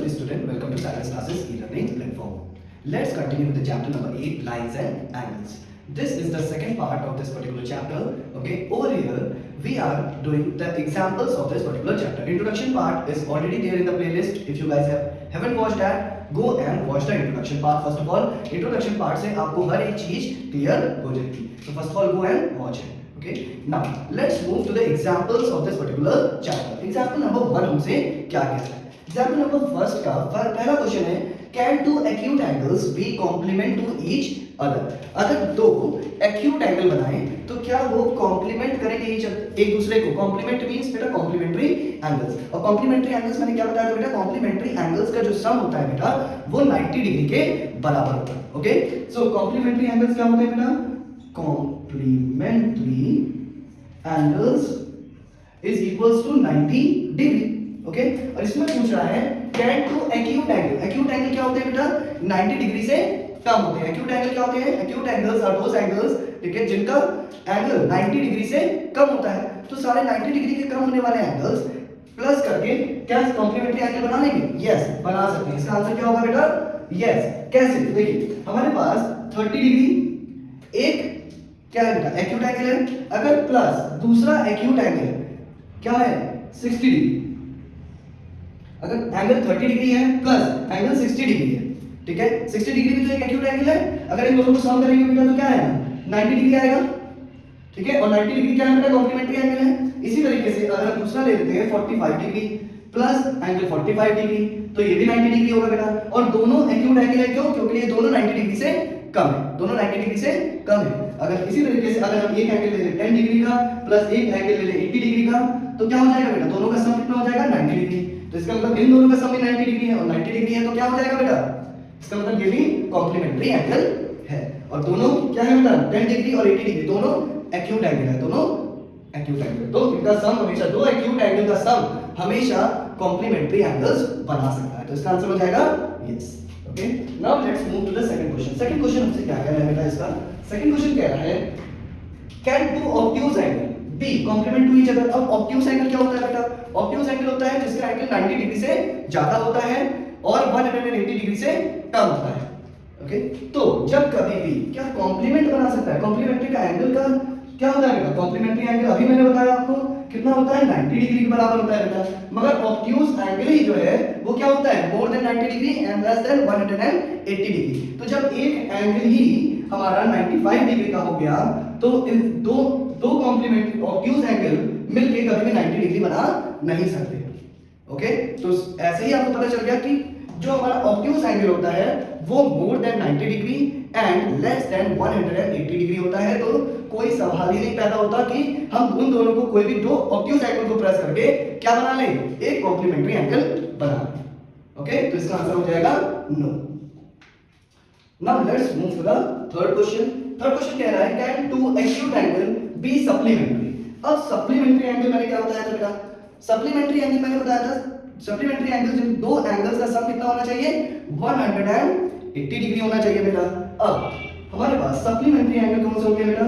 dear student, welcome to Silence Classes e-learning platform. Let's continue with the chapter number 8, lines and angles. This is the second part of this particular chapter. Okay, over here we are doing the examples of this particular chapter. Introduction part is already there in the playlist. If you guys haven't watched that, go and watch the introduction part. First of all, introduction part से आपको हर एक चीज clear हो जाएगी. So first of all, go and watch it. Okay, now let's move to the examples of this particular chapter. Example number 1 हमसे क्या कहता है? Example number first का पहला क्वेश्चन है, can two acute angles be complement to each other? अगर दो acute angle बनाएं तो क्या वो complement करेंगे एक दूसरे को? Complement means बेटा complementary angles. और complementary angles मैंने क्या बताया था बेटा? Complementary angles का जो sum होता है बेटा वो 90 डिग्री के बराबर होता है. Okay, so complementary angles क्या होते हैं बेटा? Complementary angles is equals to 90 degree. Okay, और इसमें पूछ रहा है can two acute angle. acute angle क्या होते हैं बेटा? 90 डिग्री से कम होते हैं. acute angle क्या होते हैं? acute angles are those angles, ठीक है, जिनका एंगल 90 डिग्री से कम होता है. तो सारे 90 डिग्री के कम होने वाले एंगल्स प्लस करके क्या कॉम्प्लीमेंट्री एंगल बना लेंगे? यस, बना सकते हैं. इसका आंसर क्या होगा बेटा? यस. कैसे? देखिए हमारे पास 30 डिग्री एक क्या है बेटा? एक्यूट एंगल है. अगर प्लस दूसरा एक्यूट एंगल क्या है? 60 डिग्री. अगर एंगल 30 डिग्री है प्लस एंगल 60 डिग्री है, ठीक है, 60 डिग्री भी तो एक एक्यूट एंगल है. अगर इन दोनों को सम करेंगे बेटा तो क्या आएगा? 90 डिग्री आएगा, ठीक है. और 90 डिग्री क्या है बेटा? कॉम्प्लीमेंट्री एंगल है. इसी तरीके से अगर हम दूसरा ले लेते हैं 45 डिग्री प्लस एंगल 45 डिग्री, तो ये भी 90 डिग्री होगा बेटा. और दोनों एक्यूट एंगल है. क्यों? क्योंकि ये दोनों 90 डिग्री से कम है. दोनों 90 डिग्री से कम है. अगर इसी तरीके से अगर हम एक एंगल ले लें 10 डिग्री का प्लस एक एंगल ले लें 80 डिग्री का, तो क्या हो जाएगा बेटा? दोनों का सम कितना हो जाएगा? 90 डिग्री. तो इसका मतलब इन दोनों का सम भी 90 डिग्री है और 90 डिग्री है, तो क्या हो जाएगा बेटा? इसका मतलब ये भी कॉम्प्लीमेंट्री एंगल है. और दोनों क्या है बेटा? 10 डिग्री और 80 डिग्री दोनों एक्यूट एंगल है. दोनों एक्यूट एंगल. तो इनका सम हमेशा दो एक्यूट एंगल का सम हमेशा कॉम्प्लीमेंट्री एंगल्स बना सकता है. तो इसका आंसर हो जाएगा yes. Okay, now let's move to the second question. Second question हमसे क्या कह रहा है बेटा? इसका सेकंड क्वेश्चन कह रहा है can two obtuse angle be complement to each other. अब ऑब्ट्यूज एंगल क्या होता है बेटा? ऑब्ट्यूज एंगल होता है जिसका एंगल 90 डिग्री से ज्यादा होता है और 180 डिग्री से कम होता है. ओके, तो जब कभी भी क्या कॉम्प्लीमेंट बना सकता है? कॉम्प्लीमेंट्री का एंगल का क्या होता है बेटा? कॉम्प्लीमेंट्री एंगल अभी मैंने बताया आपको कितना होता है? 90 डिग्री के बराबर होता है बेटा. मगर ऑब्ट्यूज एंगल ही जो है वो क्या होता है? More than 90 degree and less than 180 degree. तो जब एक एंगल ही हमारा 95 डिग्री का हो गया तो इन दो कॉम्प्लीमेंट्री ऑब्ट्यूज एंगल मिलके कभी भी 90 डिग्री बना नहीं सकते. ओके, तो ऐसे ही आपको पता चल गया कि जो हमारा ऑब्ट्यूज एंगल होता है वो more than 90 degree and less than 180 degree होता है. तो कोई सवाल ही नहीं पैदा होता कि हम उन दोनों को कोई भी दो ऑब्ट्यूज एंगल को प्रेस करके क्या बना लें? एक कॉम्प्लीमेंट्री एंगल बना लें. ओके, तो इसका आंसर हो जाएगा no. Now let's move to the third question. Third question कह रहा है can two acute angle be supplementary. अब सप्लीमेंट्री एंगल मैंने क्या बताया था बेटा? सप्लीमेंट्री एंगल मैंने बताया था सप्लीमेंट्री एंगल जिन दो एंगल्स का सम कितना होना चाहिए? 180 डिग्री होना चाहिए बेटा. अब हमारे पास सप्लीमेंट्री एंगल कौन सा हो गया बेटा?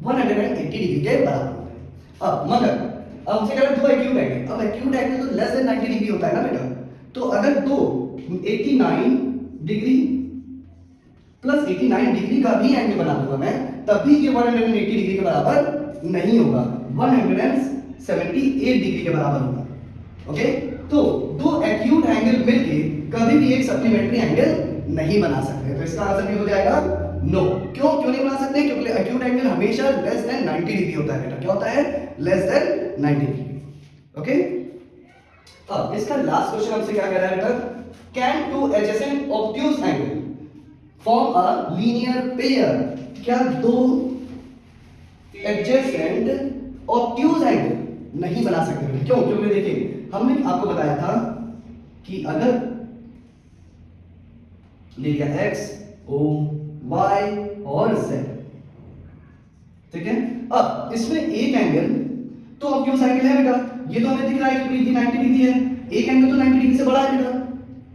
180 डिग्री के बराबर होता है. अब मगर अब हमसे कह रहा है दो एक्यूट एंगल. अब एक्यूट एंगल तो लेस देन 90 डिग्री होता है ना बेटा. तो अगर दो 89 डिग्री प्लस 89 डिग्री का भी एंगल बना दूंगा मैं, तब भी ये 180 डिग्री के बराबर नहीं होगा. 178 डिग्री के बराबर होगा. ओके, तो दो एक्यूट एंगल मिलके कभी भी एक सप्लीमेंट्री एंगल नहीं बना सकते. तो इसका आंसर भी हो जाएगा नो. क्यों नहीं बना सकते? क्योंकि एक्यूट एंगल हमेशा लेस देन 90 डिग्री होता है बेटा. क्या होता है? Less than 90 degree. ओके, अब इसका लास्ट क्वेश्चन हमसे क्या कह रहा है बेटा? Can two adjacent obtuse angle form a linear pair. क्या दो एडजेसेंट ऑब्ट्यूज एंगल नहीं बना सकते बेटा. क्यों? क्योंकि देखिए हमने आपको बताया था कि अगर ले लिया x o y और z, ठीक है. अब इसमें एक एंगल तो ऑब्ट्यूज एंगल है बेटा. ये तो हमें दिख रहा है कि 90 डिग्री है. एक एंगल तो 90 डिग्री से बड़ा है बेटा,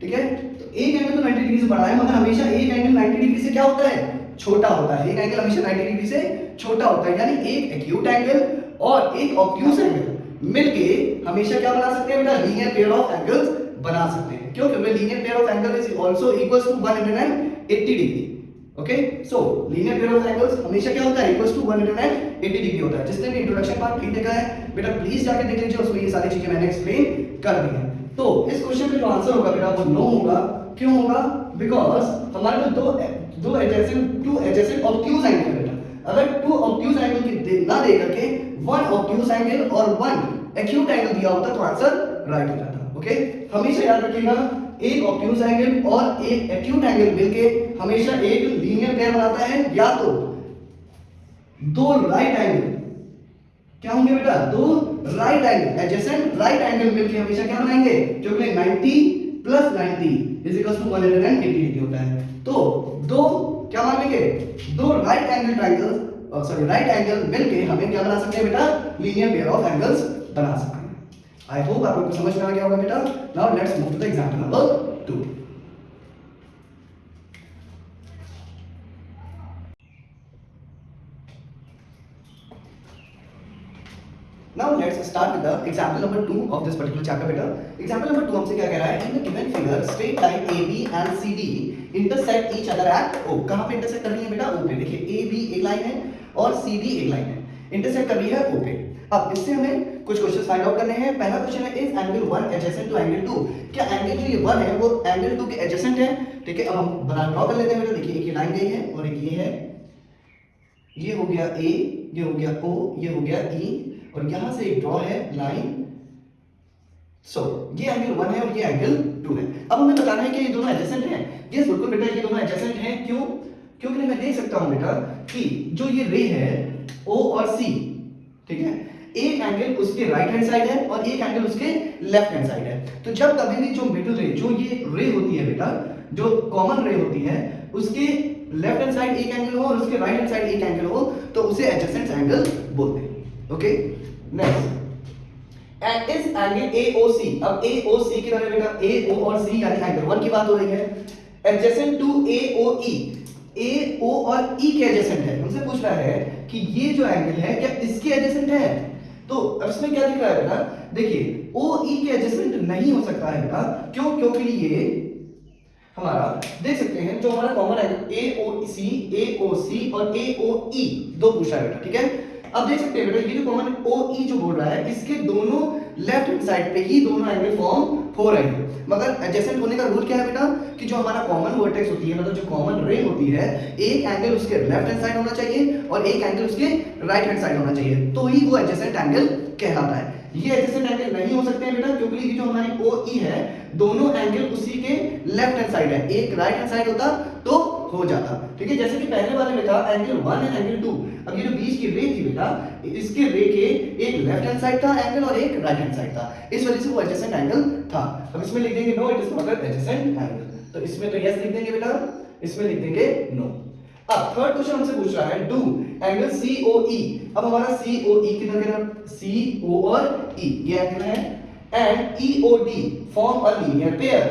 ठीक है. तो एक एंगल तो 90 डिग्री से बड़ा है मगर हमेशा एक एंगल 90 डिग्री से क्या होता है? छोटा होता है. एक एंगल हमेशा 90 डिग्री से छोटा होता है. यानी एक एक्यूट एंगल और एक ऑब्ट्यूज एंगल मिलके हमेशा क्या बना सकते हैं बेटा, लीनियर पेयर ऑफ एंगल्स बना सकते हैं। क्यों? क्योंकि linear pair of angle is also equals to 180 degree. Okay, so linear pair of angles हमेशा क्या होता है, इक्वल्स टू 180 डिग्री होता है। जिसने भी इंट्रोडक्शन पार्ट नहीं देखा है बेटा प्लीज जाके देख लीजिए, उसमें ये सारी चीजें मैंने एक्सप्लेन कर दी हैं। तो इस क्वेश्चन का जो आंसर होगा बेटा वो नो होगा। क्यों होगा? बिकॉज हमारे पास दो एडजेसेंट ऑब्ट्यूज एंगल है बेटा। अगर टू ऑब्ट्यूज एंगल की ना दे करके वन ऑब्ट्यूज एंगल और वन एक्यूट एंगल दिया होता तो आंसर राइट हो जाता। ओके, हमेशा याद रखिएगा एक ऑब्ट्यूज एंगल और एक एक्यूट एंगल मिलके हमेशा एक लीनियर पेयर बनाता है, या तो दो राइट एंगल क्या होंगे बेटा, दो right angle adjacent right angle मिलके हमेशा क्या बनाएंगे, जो कि 90 plus 90 is equal to 180 degree होता है। तो दो क्या मान लेंगे, दो right angle triangle sorry right angle मिलके हमें क्या बना सकते हैं बेटा, लीनियर पेयर ऑफ एंगल्स बना सकते हैं। आई होप आप लोग को समझ में आ गया होगा बेटा। Now let's move to the example number 2। Now let's start with the example number 2 of this particular chapter बेटा। Example number 2 हमसे क्या कह रहा है, in the given figure straight line AB and CD intersect each other at O। कहाँ पे intersect कर रही है बेटा, O पे। देखिए AB एक लाइन है और CD एक लाइन है, intersect कर रही है O पे। अब इससे हमें कुछ क्वेश्चंस फाइंड आउट करने हैं। पहला क्वेश्चन है, is angle 1 adjacent to angle 2? क्या एंगल जो ये 1 है वो एंगल 2 के एडजेसेंट है? ठीक है, अब हम बना ड्रॉ कर लेते हैं बेटा। देखिए एक ये लाइन गई है और एक ये है, ये हो गया A, ये हो गया O, ये हो गया E, और यहां से एक ड्रॉ है लाइन। सो ये एंगल 1 है और ये एंगल 2 है। अब हमें बताना है कि ये दोनों एडजेसेंट हैं। यस बिल्कुल बेटा, ये दोनों एडजेसेंट हैं। क्यों? क्योंकि मैं देख सकता हूं बेटा कि जो ये रे है O और C, ठीक है, एक एंगल उसके राइट हैंड साइड है और एक एंगल उसके लेफ्ट हैंड साइड है। तो जब कभी भी जो मिडिल रे, जो ये रे होती है बेटा, जो कॉमन रे होती है, उसके लेफ्ट हैंड साइड एक एंगल हो और उसके राइट हैंड साइड एक एंगल हो, तो उसे एडजेसेंट एंगल बोलते हैं। ओके, नेक्स्ट एंड इस एंगल AOC। अब AOC की तरह बेटा AO और C यानी एंगल 1 की बात हो रही है, एडजेसेंट टू AOE। AO और E के एडजेसेंट है। हमसे पूछ रहा है कि ये जो एंगल है क्या इसके एडजेसेंट है? तो अब इसमें क्या दिख रहा है बेटा, देखिए OE के एडजेसेंट नहीं हो सकता है बेटा। क्यों? क्योंकि ये हमारा देख सकते हैं जो हमारा कॉमन एंगल AOC और AOE दो पूछा है बेटा। ठीक है, अब देख सकते हैं बेटा ये जो कॉमन OE जो बोल रहा है, इसके दोनों लेफ्ट हैंड साइड पे ही दोनों एंगल फॉर्म हो रहे हैं। मगर एडजेसेंट होने का रूल क्या है बेटा, कि जो हमारा कॉमन वर्टेक्स होती है, मतलब जो कॉमन रे होती है, एक एंगल उसके लेफ्ट हैंड साइड होना चाहिए और एक एंगल उसके राइट हैंड साइड होना चाहिए, तो ही वो एडजेसेंट एंगल कहलाता है। ये एडजेसेंट एंगल नहीं हो सकते हैं बेटा, क्योंकि जो हमारी OE है, दोनों एंगल उसी के लेफ्ट हैंड साइड है, एक राइट हैंड साइड होता तो हो जाता। ठीक है, जैसे कि पहले वाले में था एंगल 1 एंड एंगल 2। अब ये जो बीच की रे थी बेटा, इसके रे के एक लेफ्ट हैंड साइड था एंगल और एक राइट हैंड साइड था, इस वजह से वो एडजेसेंट एंगल था। अब इसमें लिख देंगे no, it is not an adjacent angle. तो इसमें तो यस लिख देंगे बेटा, इसमें लिख देंगे नो। अब थर्ड क्वेश्चन हमसे पूछ रहा है, डू एंगल COE। अब हमारा COE कितना देना, CO और E ये एंगल है, and EOD form a linear pair.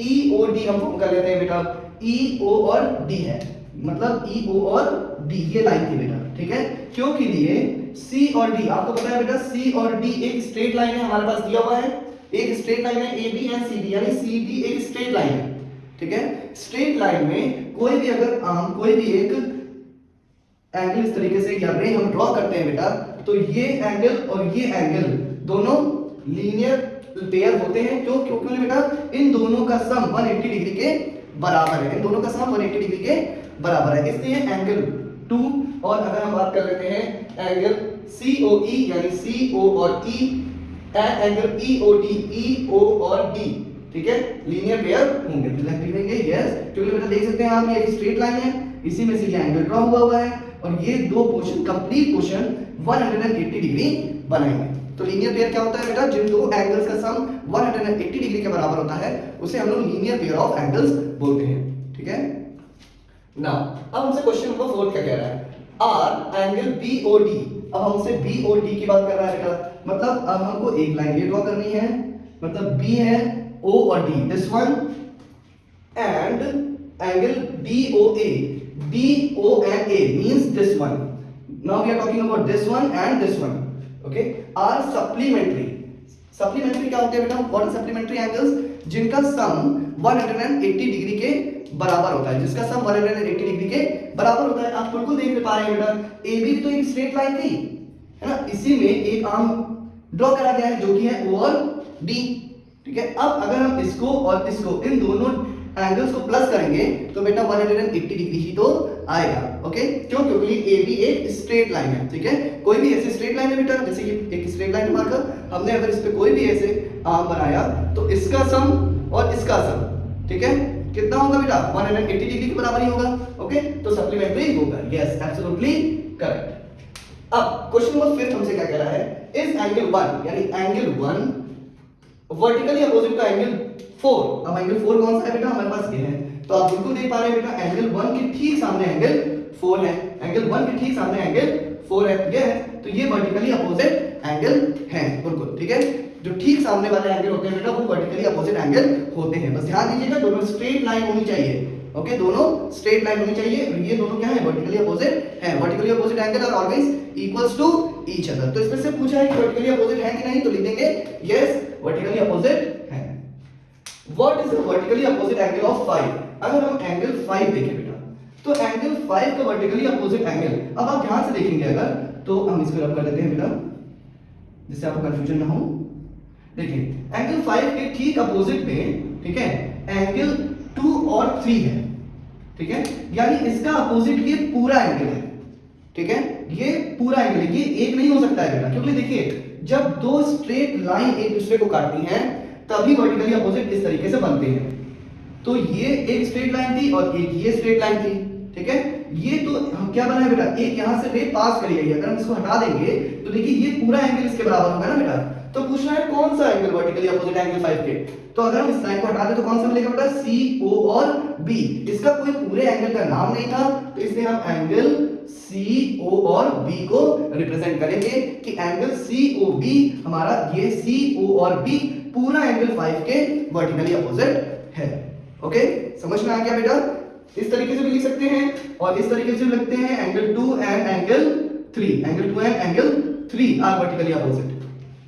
EOD हम फॉर्म कर लेते हैं बेटा, EO और D है, मतलब EO और D ये लाइन थी बेटा। ठीक है, क्यों के लिए C और D, आपको पता है बेटा C और D एक स्ट्रेट लाइन है, हमारे पास दिया हुआ है एक स्ट्रेट लाइन है AB एंड CD, यानी CD एक स्ट्रेट लाइन है। ठीक है, स्ट्रेट लाइन में कोई भी अगर कोई भी एक एंगल इस तरीके से या रे हम ड्रॉ करते हैं बेटा, तो ये एंगल और ये एंगल दोनों लीनियर पेयर होते हैं। क्यों? क्योंकि बेटा इन दोनों का सम 180 डिग्री के बराबर है, इन दोनों का सम 180 डिग्री के बराबर है, इसलिए एंगल 2। और अगर हम बात कर लेते हैं एंगल COE यानी CO और E, एंगल EOD EO और D, ठीक है, लीनियर पेयर होंगे। तो लिख देंगे यस, क्योंकि बेटा देख सकते हैं आप ये एक स्ट्रेट लाइन है, इसी में से ये एंगल ड्रॉ हुआ है और ये दो पोर्शन कंप्लीट पोर्शन 180 डिग्री बनाएंगे। तो लीनियर पेयर क्या होता है बेटा, जिन दो एंगल्स का सम 180 डिग्री के बराबर होता है उसे हम लोग लीनियर पेयर ऑफ एंगल्स बोलते हैं। ठीक है, नाउ अब हमसे क्वेश्चन नंबर 4 क्या कह रहा है, आर एंगल BOD। अब हमसे BOD की बात कर रहा है बेटा, मतलब अब हमको एक लाइन ये ड्रॉ करनी है, मतलब B है O और D, this one, and angle DOA, DONA means this one. Now we are talking about this one and this one. Okay, are supplementary. Supplementary क्या होते हैं बेटा? What are supplementary angles? जिनका सम 180 डिग्री के बराबर होता है, जिसका सम 180 डिग्री के बराबर होता है। आप बिल्कुल देख पा रहे हैं बेटा, ए बी तो एक स्ट्रेट लाइन थी, है ना, इसी में एक आर्म ड्रॉ करा गया है जो कि है ओ और डी, ठीक है। अब अगर हम इसको और इसको, इन दोनों एंगल्स को प्लस करेंगे तो बेटा 180 डिग्री ही तो आएगा, ओके। क्यों? क्योंकि ए बी एक स्ट्रेट लाइन है, ठीक है। कोई भी ऐसी स्ट्रेट लाइन है बेटा, जैसे ये एक स्ट्रेट लाइन मार्कर, हमने अगर इस पे कोई भी ऐसे आर्म बनाया तो इसका सम और इसका सम, ठीक है, कितना होगा बेटा? 180 डिग्री के बराबर ही होगा, ओके। तो सप्लीमेंट्री होगा, यस, एब्सोल्युटली करेक्ट। अब क्वेश्चन नंबर 5 हमसे क्या कह रहा है? इस एंगल 1 यानी एंगल 1 वर्टिकली अपोजिट का एंगल 4। अब एंगल 4 कौन सा है बेटा? हमारे पास ये है। तो आप बिल्कुल देख पा रहे हैं बेटा, एंगल 1 के ठीक सामने एंगल 4 है, एंगल 1 के ठीक सामने एंगल 4 है, ये है। तो ये वर्टिकली अपोजिट एंगल है, बिल्कुल, ठीक है। जो ठीक सामने वाले एंगल होते हैं बेटा वो वर्टिकली अपोजिट एंगल होते हैं। बस ध्यान दीजिएगा, दोनों स्ट्रेट लाइन होनी चाहिए, ओके, दोनों स्ट्रेट लाइन होनी चाहिए। ये दोनों क्या है? वर्टिकली अपोजिट है। Vertically opposite angle are always equals to each other. तो इसमें से पूछा है कि वर्टिकली अपोजिट है कि नहीं, तो लिख देंगे यस, वर्टिकली अपोजिट है। What is the vertically opposite angle of 5? अगर हम एंगल 5 देखें बेटा, तो एंगल 5 का वर्टिकली अपोजिट एंगल, अब आप ध्यान से देखेंगे अगर, तो हम इसको रब कर देते हैं बेटा, जिससे आपको कंफ्यूजन ना हो। देखिए, एंगल 5 के ठीक अपोजिट में, ठीक है, एंगल 2 और 3 है, ठीक है, यानी इसका अपोजिट ये पूरा एंगल है, ठीक है, ये पूरा एंगल है, ये एक नहीं हो सकता है बेटा, क्योंकि देखिए जब दो स्ट्रेट लाइन एक दूसरे को काटती हैं तभी वर्टिकली अपोजिट इस तरीके से बनते हैं। तो ये एक स्ट्रेट लाइन थी और एक ये स्ट्रेट लाइन थी, ठीक है। ये तो हम क्या बनाए बेटा, एक यहां से रे पास करी गई है, अगर हम इसको हटा देंगे तो देखिए ये पूरा एंगल इसके बराबर होगा ना बेटा। तो पूछना है कौन सा एंगल वर्टिकली अपोजिट एंगल 5 के, तो अगर हम इस लाइन को हटा दें तो कौन सा मिलेगा बेटा? सी ओ और बी। इसका कोई पूरे एंगल का नाम नहीं था, तो इसलिए हम एंगल सी ओ और बी को रिप्रेजेंट करेंगे कि एंगल सी ओ बी हमारा, ये सी ओ और बी पूरा एंगल 5 के वर्टिकली अपोजिट है, ओके। समझ में आ गया बेटा? इस तरीके से भी लिख सकते हैं और इस तरीके से भी लिखते हैं, angle 2 and angle 3, angle 2 and angle 3 are vertically opposite,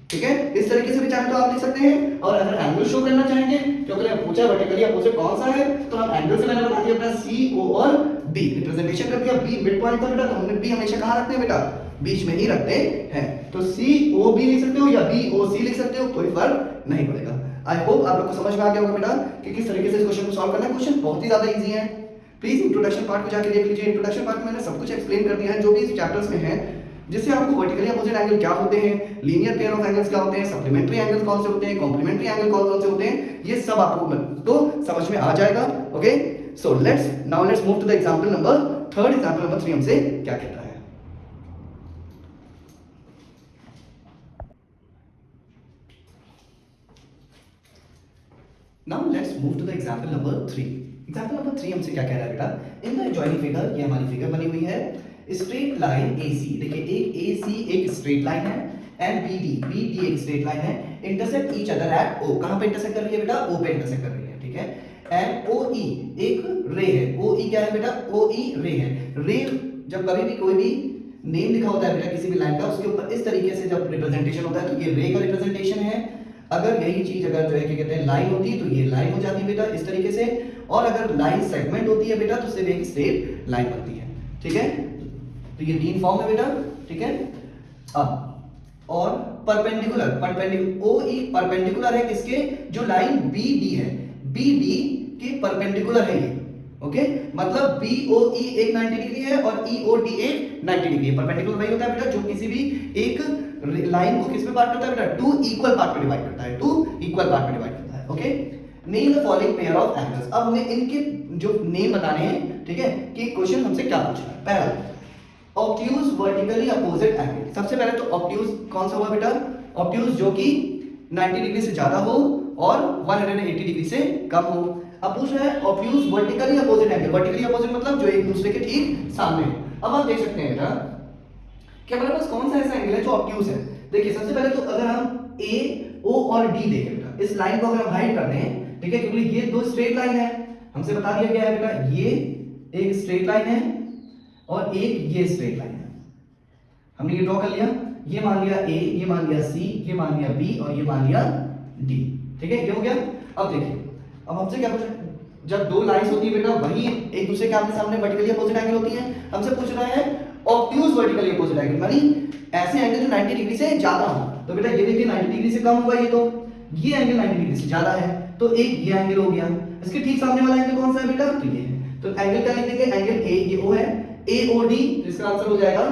ठीक है। इस तरीके से भी चाहे तो आप लिख सकते हैं। और अगर एंगल शो करना चाहेंगे, क्योंकि अगर पूछा वर्टिकली अपोजिट कौन सा है, तो हम एंगल से मैंने बता दिया अपना सी ओ और बी, रिप्रेजेंटेशन कर दिया। बी मिड पॉइंट था बेटा, तो हमने बी हमेशा कहां रखते हैं बेटा? बीच में ही रखते हैं। तो सी ओ बी लिख सकते हो या बी ओ सी लिख सकते हो, कोई फर्क नहीं पड़ेगा। आई होप आप लोग को समझ में आ गया होगा बेटा कि किस तरीके से इस क्वेश्चन को सॉल्व करना है। क्वेश्चन बहुत ही ज्यादा इजी है, प्लीज इंट्रोडक्शन पार्ट को जाके देख लीजिए। इंट्रोडक्शन पार्ट में मैंने सब कुछ एक्सप्लेन कर दिया है जो भी इस चैप्टर्स में है, जिससे आपको वर्टिकली अपोजिट एंगल क्या होते हैं, लीनियर पेयर ऑफ एंगल्स क्या होते हैं, सप्लीमेंट्री एंगल्स कौन से होते हैं, कॉम्प्लीमेंट्री एंगल कौन कौन से होते हैं, ये सब आपको तो समझ में आ जाएगा, okay. So let's move to the example number 3। Example number 3 हमसे क्या कहता है? Now let's move to the example number 3. Example number 3 हमसे क्या कह रहा है बेटा? In the adjoining figure, ये हमारी फिगर बनी हुई है, स्ट्रेट लाइन AC, देखिए एक AC एक स्ट्रेट लाइन है, एंड BD एक स्ट्रेट लाइन है, intersect each other at O। कहां पे इंटरसेक्ट कर रही है बेटा? O पे इंटरसेक्ट कर रही है, ठीक है। एंड OE एक रे है, OE क्या है बेटा? OE रे है। रे जब कभी भी कोई भी नेम लिखा होता है बेटा किसी भी लाइन का, उसके ऊपर इस तरीके से जब रिप्रेजेंटेशन होता है तो ये रे का रिप्रेजेंटेशन है। अगर यही चीज अगर जो है क्या कहते हैं लाइन होती है तो ये लाइन हो जाती है बेटा इस तरीके से, और अगर लाइन सेगमेंट होती है बेटा तो सिर्फ एक स्ट्रेट लाइन बनती है, ठीक है। तो ये 3 फॉर्म है बेटा, ठीक है। अब और परपेंडिकुलर OE परपेंडिकुलर है किसके? जो लाइन BD है, BD के परपेंडिकुलर है ये, ओके। मतलब BOE एक 90 डिग्री है और EOD एक 90 डिग्री है। परपेंडिकुलर वही होता है बेटा जो किसी भी एक लाइन को किस में पार्ट करता है बेटा? 2 इक्वल पार्ट में डिवाइड करता है, 2 इक्वल पार्ट में डिवाइड करता है, okay. Name the following pair of angles. अब हमें इनके जो नेम बताने हैं, ठीक है, कि क्वेश्चन हमसे क्या पूछ रहा है। पहला ऑब्ट्यूज वर्टिकली अपोजिट एंगल। सबसे पहले तो ऑब्ट्यूज कौन सा हुआ बेटा? ऑब्ट्यूज जो कि 90 डिग्री से ज्यादा हो और 180 डिग्री से कम हो। अब पूछ रहा है obtuse vertically opposite angle. Vertically opposite मतलब जो एक दूसरे के ठीक सामने है। अब आप देख सकते हैं बेटा कि हमारे पास कौन सा ऐसा एंगल है जो ऑब्ट्यूज है। देखिए सबसे पहले तो अगर हम A, O और D देखें बेटा, इस लाइन को अगर हम हाइड कर दें, ठीक है, क्योंकि ये दो स्ट्रेट लाइन है, हमसे बता दिया गया है बेटा ये एक स्ट्रेट लाइन है और एक ये स्ट्रेट लाइन है, हमने ये ड्रॉ कर लिया। ये मान लिया ए, ये मान लिया सी, ये मान लिया बी और ये मान लिया डी। ठीक है, ये हो गया। अब देखिए, अब हमसे क्या पूछा, जब दो लाइंस होती है बेटा वही एक दूसरे के आमने सामने वर्टिकली अपोजिट एंगल होती है, हमसे पूछ रहा है ऑब्ट्यूज वर्टिकली अपोजिट एंगल, यानी ऐसे एंगल जो 90 डिग्री से ज्यादा हो। तो बेटा ये देखिए 90 डिग्री से कम हुआ, ये एंगल 90 डिग्री से ज्यादा है, तो एक ये एंगल हो गया। इसके ठीक सामने वाला एंगल कौन सा है बेटा, तो ये है। तो एंगल क्या लिख देंगे, एंगल ए, ये ओ है, ए ओ डी, तो इसका आंसर हो जाएगा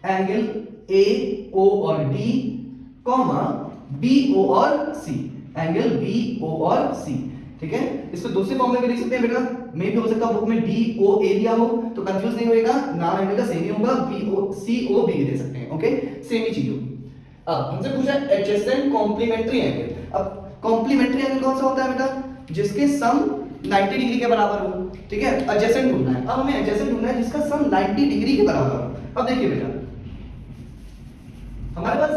एंगल ए ओ और डी कॉमा बी ओ और सी, एंगल बी ओ और सी। ठीक है, इसको दूसरे फॉर्म में भी लिख सकते हैं बेटा, मे भी हो सकता है बुक में डी ओ ए दिया हो तो कंफ्यूज नहीं होएगा, नाम एंगल का सेम ही होगा, बी ओ सी ओ बी दे सकते हैं। ओके, सेम ही चीज होगी। अब हमसे पूछा एडजेसेंट कॉम्प्लीमेंट्री एंगल। अब कॉम्प्लीमेंट्री एंगल कौन सा होता है बेटा, जिसके सम 90 डिग्री के बराबर हो। ठीक है, एडजेसेंट ढूंढना है। अब हमें एडजेसेंट ढूंढना है जिसका सम 90 डिग्री के बराबर हो। अब देखिए बेटा, हमारे पास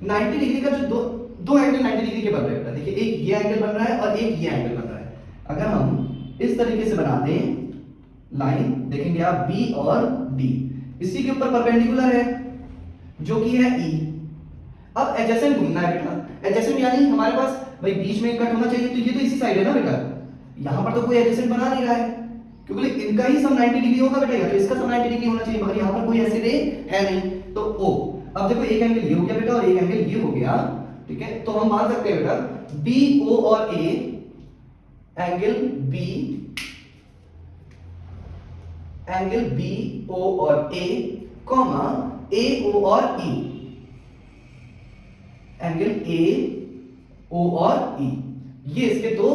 90 डिग्री का जो दो एंगल 90 डिग्री के बन रहे हैं बेटा, देखिए एक ये एंगल बन रहा है और एक ये एंगल बन रहा है। अगर हम इस तरीके से बना दें लाइन, देखेंगे आप बी और डी इसी के ऊपर परपेंडिकुलर है जो कि है ई। अब एडजेसेंट ढूंढना है बेटा, एडजेसेंट यानी हमारे पास भाई बीच में कट होना चाहिए, तो ये तो इसी साइड है ना बेटा, यहां पर तो कोई एडजेसेंट बना नहीं रहा है क्योंकि इनका ही सम 90 डिग्री होगा बेटा, तो इसका सम 90 डिग्री होना चाहिए, मगर यहां पर कोई ऐसे रे है नहीं, तो ओ। अब देखो एक एंगल ये हो गया बेटा और एक एंगल ये हो गया। ठीक है, तो हम मान सकते हैं बेटा बी ओ और ए, एंगल बी ओ और ए कॉमा ए ओ और ई, एंगल ए ओ और ई, ये इसके दो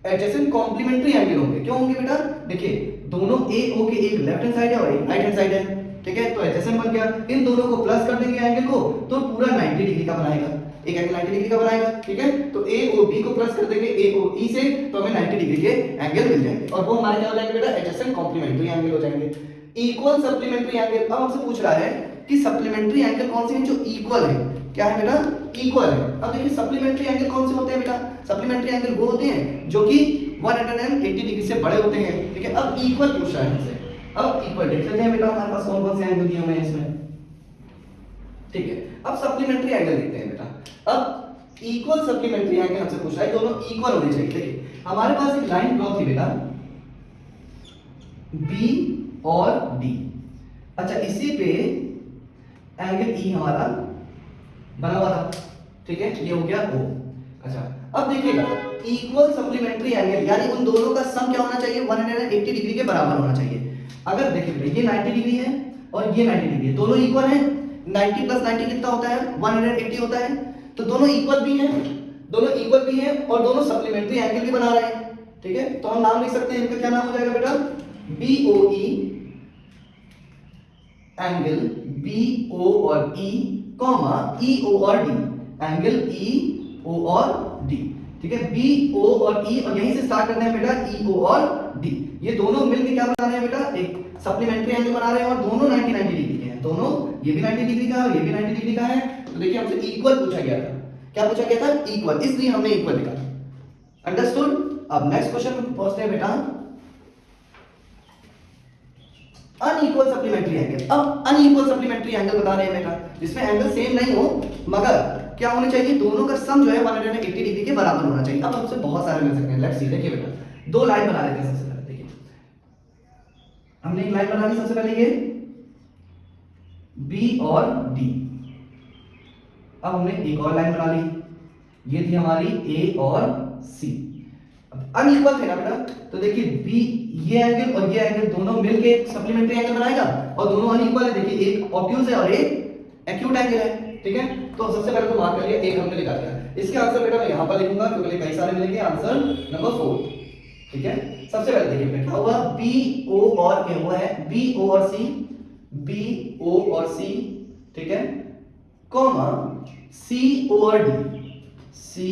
एडजेसेंट कॉम्प्लीमेंट्री एंगल होंगे। क्यों होंगे बेटा, देखिए दोनों ए ओ के एक लेफ्ट हैंड साइड है और एक राइट हैंड साइड है। ठीक है, तो एडजेसेंट बन गया, इन दोनों को प्लस कर देंगे एंगल को तो पूरा 90 डिग्री का बनाएगा, एक एंगल 90 डिग्री का बनाएगा। ठीक है, तो ए ओ बी को प्लस कर देंगे ए ओ ई से, तो हमें 90 डिग्री के एंगल मिल जाएंगे और वो हमारे क्या हो जाएंगे बेटा, एडजेसेंट कॉम्प्लीमेंट्री एंगल हो जाएंगे। इक्वल सप्लीमेंट्री एंगल, अब हमसे पूछ रहा है कि सप्लीमेंट्री एंगल कौन से हैं जो इक्वल है, क्या है बेटा, इक्वल है। अब देखिए सप्लीमेंट्री एंगल कौन से होते हैं बेटा, सप्लीमेंट्री एंगल वो होते हैं जो कि 180 डिग्री से बड़े होते हैं। ठीक है, अब इक्वल पूछ रहा है हमसे, अब इक्वल देख लेते हैं बेटा हमारे पास कौन कौन से एंगल दिए हुए हैं इसमें। ठीक है, अब सप्लीमेंट्री एंगल देखते हैं बेटा। अब इक्वल सप्लीमेंट्री एंगल हमसे पूछ रहा है, दोनों इक्वल होने चाहिए। देखिए हमारे पास एक लाइन ड्रॉ थी बेटा बी और डी, अच्छा इसी पे एंगल ई हमारा बना हुआ था। ठीक है, ये हो गया ओ। अच्छा अब देखिएगा इक्वल सप्लीमेंट्री एंगल यानी उन दोनों का सम क्या होना चाहिए, 180 डिग्री के बराबर होना चाहिए। अगर देखिए ये 90 डिग्री है और ये 90 डिग्री है, दोनों इक्वल हैं, 90 प्लस 90 कितना होता है, 180 होता है, तो दोनों इक्वल भी हैं, और दोनों सप्लीमेंट्री एंगल भी बना रहे हैं। ठीक है, तो हम नाम लिख सकते हैं, इनका क्या नाम हो जाएगा बेटा, बी ओ ई, एंगल बी ओ और ई कॉमा ई ओ और डी, एंगल ई ओ और डी। ठीक है, बी ओ और ई, और यहीं से स्टार्ट करना है बेटा ई ओ और डी, ये दोनों मिलकर क्या बना रहे हैं बेटा, एक सप्लीमेंट्री एंगल बना रहे हैं और दोनों 90 डिग्री के हैं, दोनों ये भी 90 डिग्री का है और ये भी 90 डिग्री का है। तो देखिए हमसे इक्वल पूछा गया था, क्या पूछा गया था, इक्वल, इसलिए हमने इक्वल लिखा। अंडरस्टूड। अब नेक्स्ट क्वेश्चन में पहुंचते हैं बेटा अनइक्वल सप्लीमेंट्री एंगल। अब अनइक्वल सप्लीमेंट्री एंगल बता रहे हैं बेटा जिसमें एंगल सेम नहीं हो मगर क्या होने चाहिए, दोनों का सम जो है 180 डिग्री के बराबर होना चाहिए। अब हमसे बहुत सारे मिल सकते हैं, लेट्स सी। देखिए बेटा दो लाइन बना लेते हैं। सबसे पहले देखिए हमने एक लाइन बना ली, सबसे पहले ये बी और डी। अब हमने एक और लाइन बना ली, ये थी हमारी ए और सी। अनइक्वल थे ना बेटा, तो देखिए बी, ये एंगल और ये एंगल दोनों मिलके सप्लीमेंट्री एंगल बनाएगा और दोनों अनइक्वल है। देखिए एक ऑब्ट्यूज है और एक एक्यूट एंगल है। ठीक है, तो सबसे पहले तो मार्क कर लिया, एक हमने लिखा दिया। इसके आंसर बेटा मैं यहां पर लिखूंगा क्योंकि कई सारे मिलेंगे। Answer number 4। ठीक है, सबसे पहले देखिए बेटा क्या हुआ, बी ओ और ए, वो है बी ओ और सी, बी ओ और सी। ठीक है, कॉमा सी ओ और डी, सी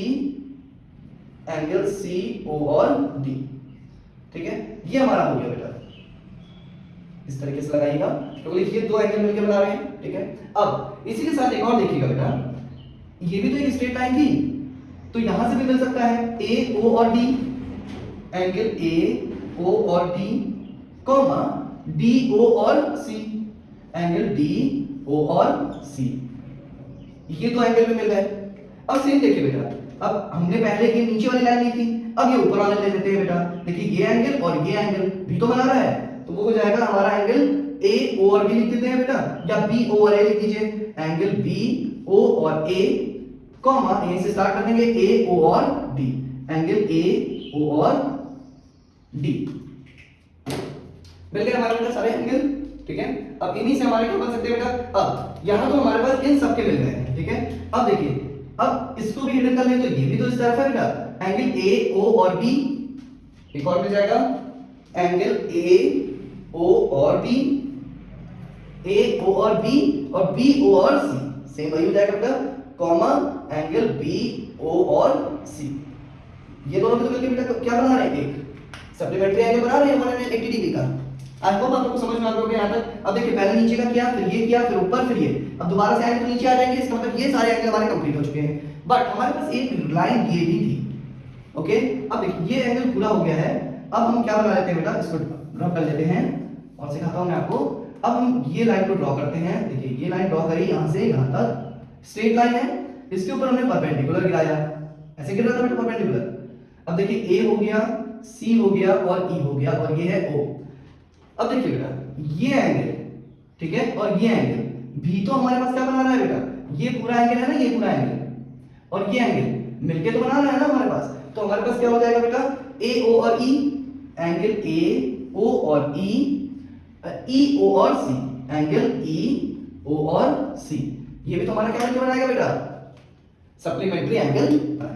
एंगल सी ओ और डी। ठीक है, ये हमारा हो गया बेटा, इस तरीके से लगाइएगा क्योंकि ये दो एंगल मिलकर बना रहे हैं। ठीक है, अब इसी के साथ एक और देखिएगा बेटा, ये भी तो एक स्ट्रेट लाइन थी, तो यहां से भी मिल सकता है ए ओ और डी, एंगल ए ओ और डी, कॉमा डी ओ और सी, एंगल डी ओ और सी, ये दो एंगल भी मिल गए। अब सेम देखिए बेटा, अब हमने पहले ये नीचे वाली लाइन ली थी, अब ये ऊपर वाला ले लेते हैं बेटा। देखिए ये एंगल और ये एंगल भी तो बना रहा है, तो वो हो जाएगा हमारा एंगल ए ओ और बी लिख देते हैं बेटा, या बी ओ और ए लिख दीजिए, एंगल बी ओ और ए, कॉमा यहीं से स्टार्ट कर देंगे ए ओ और डी, एंगल ए ओ और डी। मिल गए हमारे बेटा सारे एंगल, ठीक है। अब इन्हीं से हमारे क्या बन सकते हैं बेटा, अब यहां तो हमारे पास इन सब के मिल गए, ठीक है। अब देखिए, अब इसको भी हिडन कर लें तो ये भी तो इस तरफ है बेटा, एंगल ए ओ और बी, एक और मिल जाएगा एंगल ए ओ और बी, ए ओ और बी ओ और सी, सेम वही हो जाएगा बेटा, कॉमा एंगल बी ओ और सी। ये दोनों मिलकर के बेटा क्या बना रहे हैं, एक सप्लीमेंट्री एंगल बना रहे हैं 180 डिग्री का। आई होप आपको समझ में आ गया यहां तक। अब देखिए पहले नीचे का किया, फिर ये किया, फिर ऊपर, फिर ये, अब दोबारा से आएंगे तो नीचे आ जाएंगे, इसका मतलब ये सारे एंगल हमारे कंप्लीट हो चुके हैं। बट हमारे पास एक लाइन ये भी थी, ओके। अब देखिए ये एंगल पूरा हो गया है, अब हम क्या बना लेते हैं बेटा, इसको ड्रॉ कर लेते हैं और सिखाता हूं मैं आपको। अब हम ये लाइन को ड्रॉ करते हैं, देखिए ये लाइन ड्रॉ करी यहां से यहां तक, स्ट्रेट लाइन है, इसके ऊपर हमने परपेंडिकुलर गिराया, ऐसे गिर रहा था बेटा परपेंडिकुलर। अब देखिए ए हो गया, सी हो गया और ई हो गया, और ये है ओ। अब देखिए बेटा ये एंगल, ठीक है, और ये एंगल भी तो हमारे पास क्या बना रहा है बेटा, ये पूरा एंगल है ना, ये पूरा एंगल और ये एंगल मिलके तो बना रहा है ना हमारे पास। तो हमारे पास क्या हो जाएगा बेटा, ए ओ और ई, एंगल ए ओ और ई ओ और सी, एंगल ई ओ और सी। ये भी तो हमारा क्या एंगल बनाएगा बेटा, सप्लीमेंट्री एंगल बनाएगा।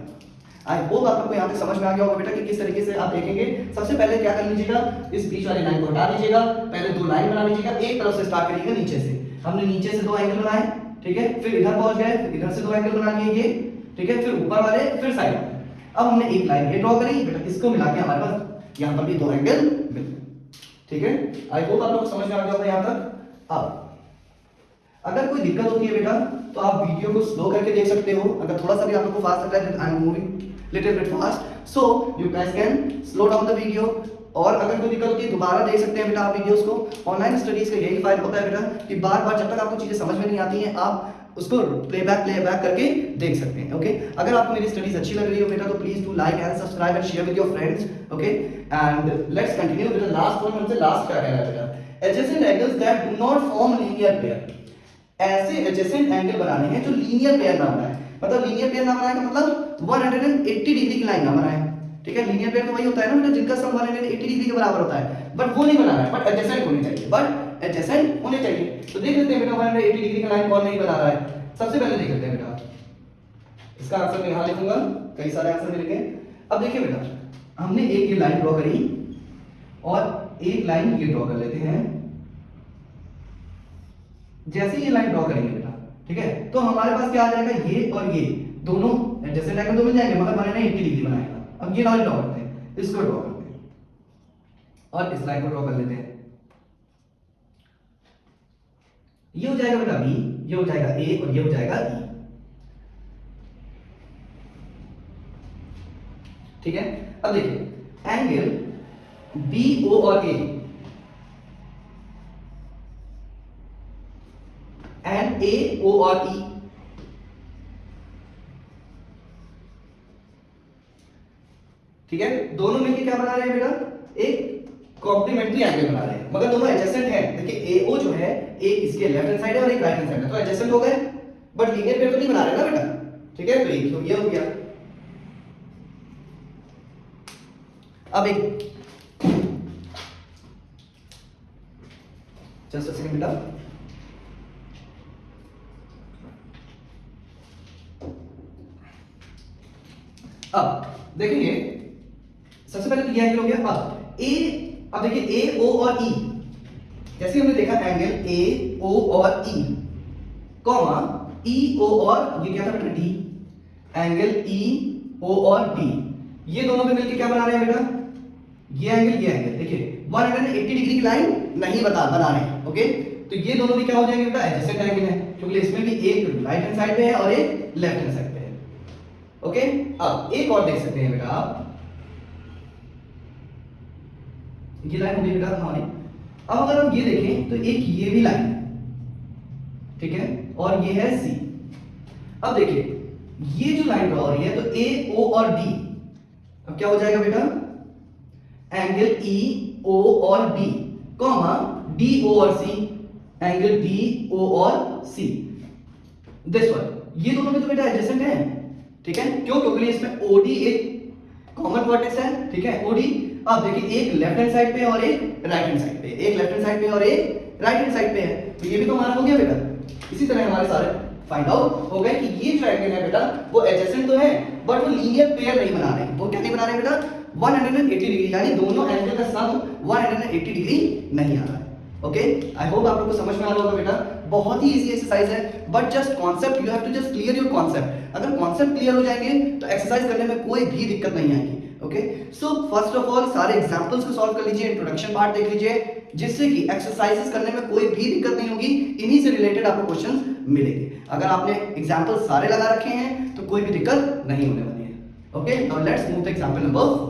आई होप आपको यहाँ पे समझ में आ गया होगा बेटा कि किस तरीके से आप देखेंगे। सबसे पहले क्या कर लीजिएगा, इस बीच वाली लाइन को हटा दीजिएगा, पहले दो लाइन बना लीजिएगा, एक तरफ से स्टार्ट करिएगा नीचे से। हमने नीचे से दो एंगल बनाए, ठीक है, फिर इधर पहुंच गए, फिर इधर से दो एंगल बना लिए ये, ठीक है, फिर ऊपर वाले, फिर साइड। अब हमने एक लाइन ये ड्रॉ करी बेटा, इसको मिला के हमारे पास यहाँ पर भी दो एंगल मिल, ठीक है। आई होप आप लोग समझ में आ गया होगा यहाँ तक। अब अगर कोई दिक्कत होती है बेटा तो आप वीडियो को स्लो करके देख सकते हो, अगर थोड़ा सा भी आपको फास्ट लग रहा है, I am moving little bit fast, so you guys can slow down the video। और अगर कोई दिक्कत होती है दोबारा देख सकते हैं बेटा आप वीडियोस को। ऑनलाइन स्टडीज का यही फायदा होता है बेटा कि बार बार जब तक आपको चीजें समझ में नहीं आती हैं आप उसको प्लेबैक करके देख सकते हैं, ओके। अगर आपको मेरी स्टडीज अच्छी लग रही हो बेटा तो please do like and subscribe and share with your friends, okay. And let's continue with the last one. हमसे लास्ट क्या कह रहा है बेटा, adjacent angles that do not form linear pair. ऐसे एडजेसेंट एंगल बनाने हैं जो लीनियर पेयर ना बनाए, मतलब लीनियर पेयर ना बनाए का मतलब 180 डिग्री की लाइन ना बनाए, ठीक है। लीनियर पेयर तो वही होता है ना बेटा जिनका सम 180 डिग्री के बराबर होता है, बट वो नहीं बनाना है, बट एडजेसेंट होने चाहिए, बट एडजेसेंट होने चाहिए। तो देख लेते हैं बेटा 180 डिग्री का लाइन कौन नहीं बना रहा है। सबसे पहले देख लेते हैं बेटा, इसका आंसर मैं यहां लिखूंगा, कई सारे आंसर मिलेंगे। अब देखिए बेटा हमने एक ये लाइन ड्रॉ करी और एक लाइन ये ड्रॉ कर लेते हैं। जैसे ये लाइन ड्रॉ करेंगे बेटा, ठीक है, तो हमारे पास क्या आ जाएगा, ये और ये दोनों एडजेसेंट एंगल तो मिल जाएंगे, मगर मैंने 80 डिग्री बनाएगा। अब ये लाइन ड्रॉ करते हैं, इसको ड्रॉ करते हैं और इस लाइन को ड्रॉ कर लेते हैं। ये हो जाएगा बेटा बी, ये हो जाएगा ए और ये हो जाएगा ई, ठीक है। अब देखिए एंगल बी ओ और ए एंड ए ओ और ई, ठीक है, दोनों मिलकर क्या बना रहे हैं बेटा, एक कॉम्प्लीमेंट्री एंगल बना रहे हैं, मगर दोनों एडजेसेंट है। देखिए ए ओ जो है एक इसके लेफ्ट हैंड साइड है और एक राइट हैंड साइड है, तो एडजेसेंट हो गए, बट लीनियर पेयर तो नहीं बना रहे ना बेटा, ठीक है। तो एक तो ये हो गया। अब एक जस्ट अ सेकंड बेटा, अब देखेंगे सबसे पहले तो ये एंगल हो गया। अब देखिए ए ओ और ई, जैसे हमने देखा एंगल ए ओ और ई, कॉमा ई ओ और ये क्या था बेटा डी, एंगल ई ओ और डी, ये दोनों में मिलकर क्या बना रहे हैं बेटा, ये एंगल देखिए 180 डिग्री की लाइन नहीं बना रहे हैं, ओके। तो ये दोनों भी क्या हो जाएंगे बेटा, एडजेसेंट एंगल है, क्योंकि इसमें भी एक राइट हैंड साइड पे है और एक लेफ्ट हैंड साइड पे है, ओके। अब एक और देख सकते हैं बेटा आप, ये लाइन हो गई बेटा हमारी। अब अगर हम ये देखें तो एक ये भी लाइन है, ठीक है, और ये है सी। अब देखिए ये जो लाइन ड्रॉ हो रही है तो ए ओ और डी, अब क्या हो जाएगा बेटा, एंगल ई ओ और डी, कॉमा डी ओ और सी, एंगल डी ओ और सी, दिस वन, ये दोनों में तो बेटा एडजेसेंट है, ठीक है, क्यों, क्योंकि इसमें ओडी एक कॉमन वर्टेक्स है, ठीक है, ओडी। अब देखिए एक लेफ्ट हैंड साइड पे और एक राइट हैंड साइड पे, एक लेफ्ट हैंड साइड पे और एक राइट हैंड साइड पे है, तो ये भी तो हमारा हो गया बेटा। इसी तरह हमारे सारे फाइंड आउट हो गए कि ये जो एंगल है बेटा वो एडजेसेंट तो है बट वो लीनियर पेयर नहीं बना रहे, वो क्या नहीं बना रहे बेटा, 180 डिग्री, यानी दोनों एंगल का सम 180 डिग्री नहीं आ रहा है। ओके, आई होप आप लोगों को समझ में आ रहा होगा बेटा, बहुत ही इजी एक्सरसाइज है, but just concept you have to just clear your concept. अगर कॉन्सेप्ट क्लियर हो जाएंगे तो एक्सरसाइज करने में कोई भी दिक्कत नहीं आएगी। Okay, so first of all सारे एग्जांपल्स को सॉल्व कर लीजिए, इंट्रोडक्शन पार्ट देख लीजिए, जिससे कि एक्सरसाइजेस करने में कोई भी दिक्कत नहीं होगी, इन्हीं से रिलेटेड आपको क्वेश्चंस मिलेंगे। अगर आपने एग्जांपल सारे लगा रखे हैं तो कोई भी दिक्कत नहीं होने वाली है। Okay, now let's move to example number 4।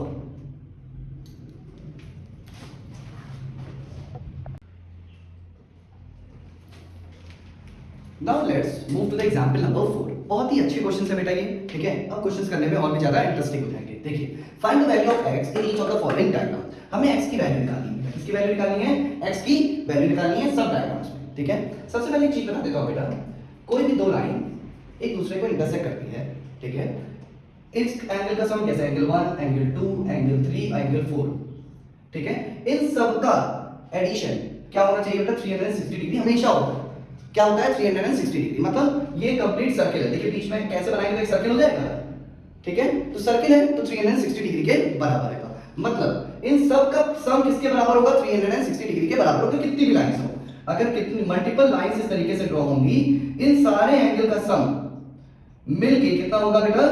Now let's move to the example number 4। बहुत ही अच्छे क्वेश्चन है बेटा ये, ठीक है। अब क्वेश्चंस करने में और भी ज्यादा इंटरेस्टिंग हो जाएंगे। देखिए, find the value of x in each of the following diagram. हमें x की वैल्यू निकालनी है, किसकी वैल्यू निकालनी है, x की वैल्यू निकालनी है सब डायग्राम्स में, ठीक है। सबसे पहले एक चीज बता देता हूं बेटा, कोई भी दो लाइन एक दूसरे को इंटरसेक्ट करती है, ठीक है, इस एंगल का सम कैसे, एंगल 1, एंगल 2, एंगल 3, एंगल 4, ठीक है, इन सब का एडिशन क्या होना चाहिए बेटा, 360 डिग्री हमेशा होगा। क्या होता है 360 डिग्री, मतलब ये कंप्लीट सर्किल है। देखिए बीच में कैसे बनाएंगे तो एक सर्किल हो जाएगा, ठीक है, तो सर्किल है तो 360 डिग्री के बराबर है, मतलब इन सब का सम किसके बराबर होगा, 360 डिग्री के बराबर होगा। कितनी भी लाइंस हो, अगर कितनी मल्टीपल लाइंस इस तरीके से ड्रॉ होंगी, इन सारे एंगल का सम मिलके कितना होगा बेटा,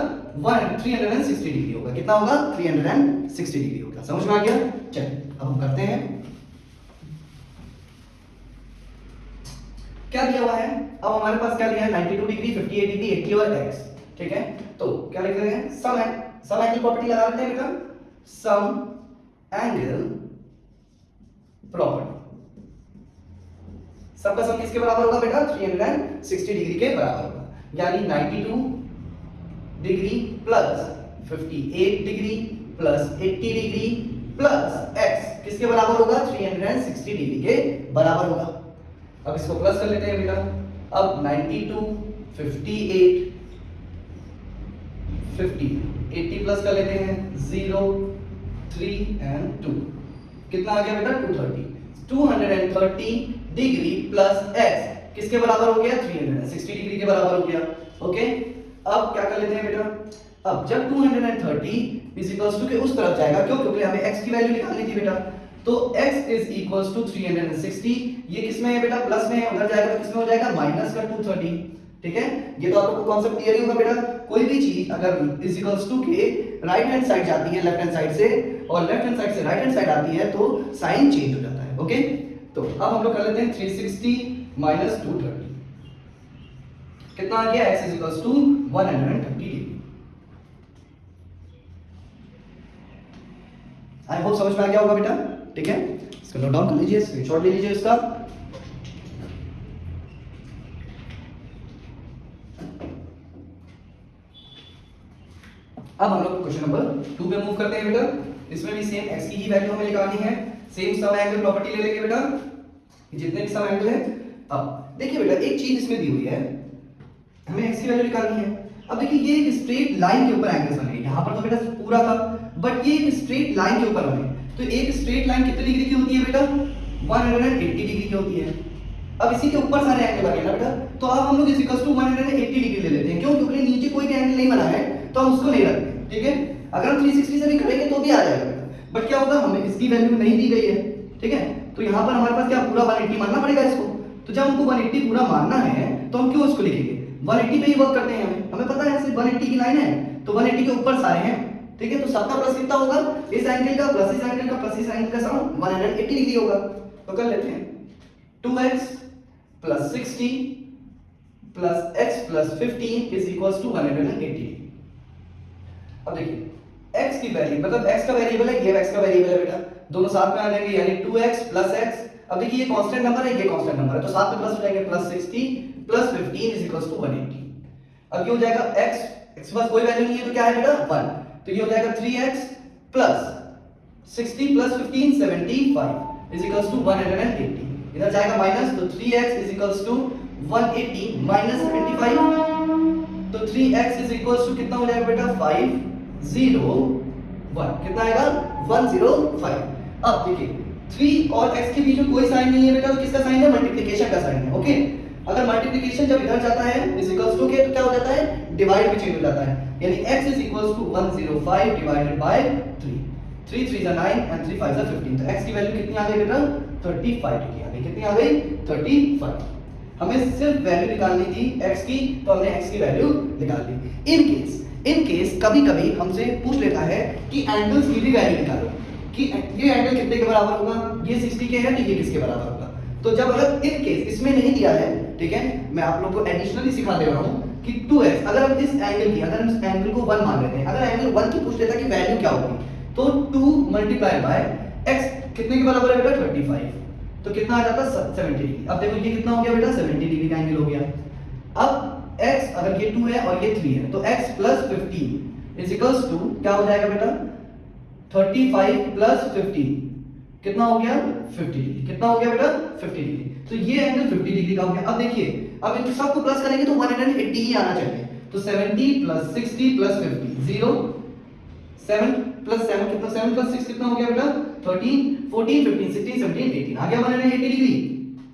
360 डिग्री होगा। कितना होगा, 360 डिग्री होगा। समझ में आ गया। चलिए अब हम करते हैं, क्या दिया हुआ है, अब हमारे पास क्या दिया है, 92 डिग्री, 58 डिग्री, 80 और x, ठीक है। तो क्या लिख रहे हैं, सम एंगल प्रॉपर्टी लगा लेते हैं बेटा, सम एंगल प्रॉपर्टी, सबका सम किसके बराबर होगा बेटा, 360 डिग्री के बराबर होगा, यानी 92 degree plus 58 degree plus 80 degree plus x किसके बराबर होगा, 360 डिग्री के बराबर होगा। अब इसको प्लस कर लेते हैं बेटा, अब 92, 58, 50, 80 प्लस कर लेते हैं, 0, 3 एंड 2, कितना आ गया बेटा, 230 डिग्री प्लस x किसके बराबर हो गया, 360 डिग्री के बराबर हो गया। ओके, अब क्या कर लेते हैं बेटा, अब जब 230 इज इक्वल्स टू के उस तरफ जाएगा, क्यों, क्योंकि हमें x की वैल्यू निकालनी थी बेटा, तो x इज इक्वल्स टू 360, ये किसमें है बेटा, प्लस में है, उधर जाएगा तो किसमें हो जाएगा, माइनस का 230, ठीक है। ये तो आपको कॉन्सेप्ट क्लियर ही होगा बेटा, कोई भी चीज अगर इज इक्वल्स टू के राइट हैंड साइड जाती है लेफ्ट हैंड साइड से, और लेफ्ट हैंड साइड से राइट हैंड साइड आती है, तो साइन चेंज हो जाता है। ओके, तो अब हम लोग कर लेते हैं 360 माइनस 230, कितना आ गया, x is equals to 130 degree. I hope समझ में आ गया होगा बेटा, ठीक है। इसको नोट डाउन कर लीजिए, स्क्रीनशॉट ले लीजिए इसका। अब हम लोग क्वेश्चन नंबर 2 पे मूव करते हैं बेटा। इसमें भी सेम x की ही वैल्यू हमें निकालनी है, सेम सम एंगल प्रॉपर्टी ले लेंगे बेटा, जितने भी सम एंगल है। अब देखिए बेटा, एक चीज इसमें दी हुई है, हमें x की वैल्यू निकालनी है। अब देखिए ये एक स्ट्रेट लाइन के ऊपर एंगल्स बने, यहां पर तो बेटा पूरा था, बट ये एक स्ट्रेट लाइन के ऊपर बने, तो एक स्ट्रेट लाइन कितने डिग्री की होती है बेटा, 180 डिग्री की होती है। अब इसी के ऊपर सारे एंगल बने ना बेटा, तो अब हम लोग इज इक्वल्स टू 180 डिग्री ले लेते हैं, क्यों, क्योंकि नीचे कोई भी एंगल नहीं बना है तो हम उसको नहीं रखते, ठीक है। अगर हम 360 से भी करेंगे तो भी आ जाएगा बेटा, बट क्या होगा, हमें इसकी वैल्यू नहीं दी गई है, ठीक है, तो यहाँ पर हमारे पास क्या पूरा 180 मानना पड़ेगा इसको। तो जब हमको 180 पूरा मानना है तो हम क्यों इसको लिखेंगे, 180 पे ही वर्क करते हैं, हमें पता है सिर्फ 180 की लाइन है, तो 180 के ऊपर सारे हैं, ठीक है। तो सबका प्लस कितना होगा, इस एंगल का प्लस इस एंगल का प्लस इस एंगल का सम 180 डिग्री होगा। तो कर लेते हैं, 2x plus 60 plus x plus 15 is equals to 180। अब देखिए x की वैल्यू, मतलब x का वेरिएबल है, ये x का वेरिएबल है बेटा, दोनों साथ में आ जाएंगे, यानी 2x प्लस x अब देखिए ये कांस्टेंट नंबर है, ये कांस्टेंट नंबर है, तो साथ में प्लस हो जाएंगे, plus 60 plus 15 is equals to 180। अब ये हो जाएगा x, x के पास कोई वैल्यू नहीं है तो क्या है बेटा 1, तो ये हो जाएगा 3x plus 60 plus 15 75 is equals to 180। इधर जाएगा माइनस, तो 3x is equals to 180 minus 75, तो 3x इज इक्वल्स टू कितना हो जाएगा बेटा 501, कितना आएगा 105। अब देखिए 3 और x के बीच में कोई साइन नहीं है बेटा, तो किसका साइन है, मल्टीप्लिकेशन का साइन है। ओके, अगर मल्टीप्लिकेशन जब इधर जाता है इज इक्वल्स टू के, तो क्या हो जाता है, डिवाइड में चेंज हो जाता है, यानी x is equals to 105 divided by 3, 3 3 जा 9 एंड 3 5 जा 15, तो x की वैल्यू कितनी आ गई बेटा 35 डिग्री आ गई, कितनी आ गई 35। हमें सिर्फ वैल्यू निकालनी थी x की, तो हमने x की वैल्यू निकाल ली। इन केस कभी-कभी हमसे पूछ लेता है कि एंगल्स की भी वैल्यू निकालो, कि ये एंगल कितने के बराबर होगा, ये 60 के है तो ये किसके बराबर होगा। तो जब अगर इन केस इसमें नहीं दिया है, ठीक है, मैं आप लोगों को एडिशनली सिखा दे रहा हूं कि 2x, अगर हम इस एंगल की, अगर हम इस एंगल को 1 मान लेते हैं, अगर एंगल 1 की पूछ लेता कि वैल्यू क्या होगी, तो 2 मल्टीप्लाई बाय x कितने के बराबर है बेटा 35, तो कितना आ जाता 70 डिग्री। अब देखो ये कितना हो गया बेटा 70 डिग्री का एंगल हो गया। अब x अगर ये 2 है और ये 3 है, तो x plus 15 is equals to क्या हो जाएगा बेटा 35 प्लस 15 कितना हो गया 50 डिग्री, कितना हो गया बेटा 50 डिग्री। तो ये एंगल 50 डिग्री का हो गया। अब देखिए, अब इन सबको प्लस करेंगे तो 180 ही आना चाहिए, तो 70 प्लस 60 प्लस 50 0, 7 प्लस 7 कितना, 7 प्लस 6 कितना हो गया बेटा 13 14 15 16 17 18 आ गया 180 डिग्री।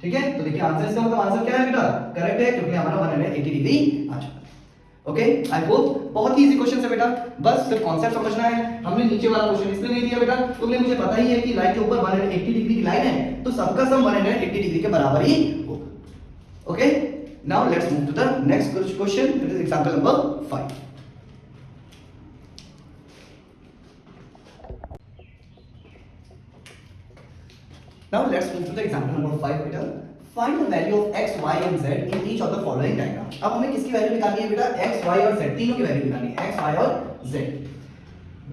ठीक है, तो देखिए आंसर, इसका मतलब आंसर क्या है बेटा करेक्ट है, क्योंकि हमारा 180 डिग्री आ चुका है। ओके, आई होप बहुत ही इजी क्वेश्चन है बेटा, बस सिर्फ कॉन्सेप्ट समझना है। हमने नीचे वाला क्वेश्चन इसलिए नहीं दिया बेटा, तुमने मुझे पता ही है कि लाइन के ऊपर 180 डिग्री की लाइन है, तो सबका सम 180 डिग्री के बराबर ही होगा। Okay, now let's move to the next question, it is example number 5। Now let's move to the example number 5 बेटा। Find the value of x, y and z in each of the following diagram। अब हमें किसकी value निकालनी है बेटा x, y और z, तीनों की वैल्यू निकालनी है, x, y और z।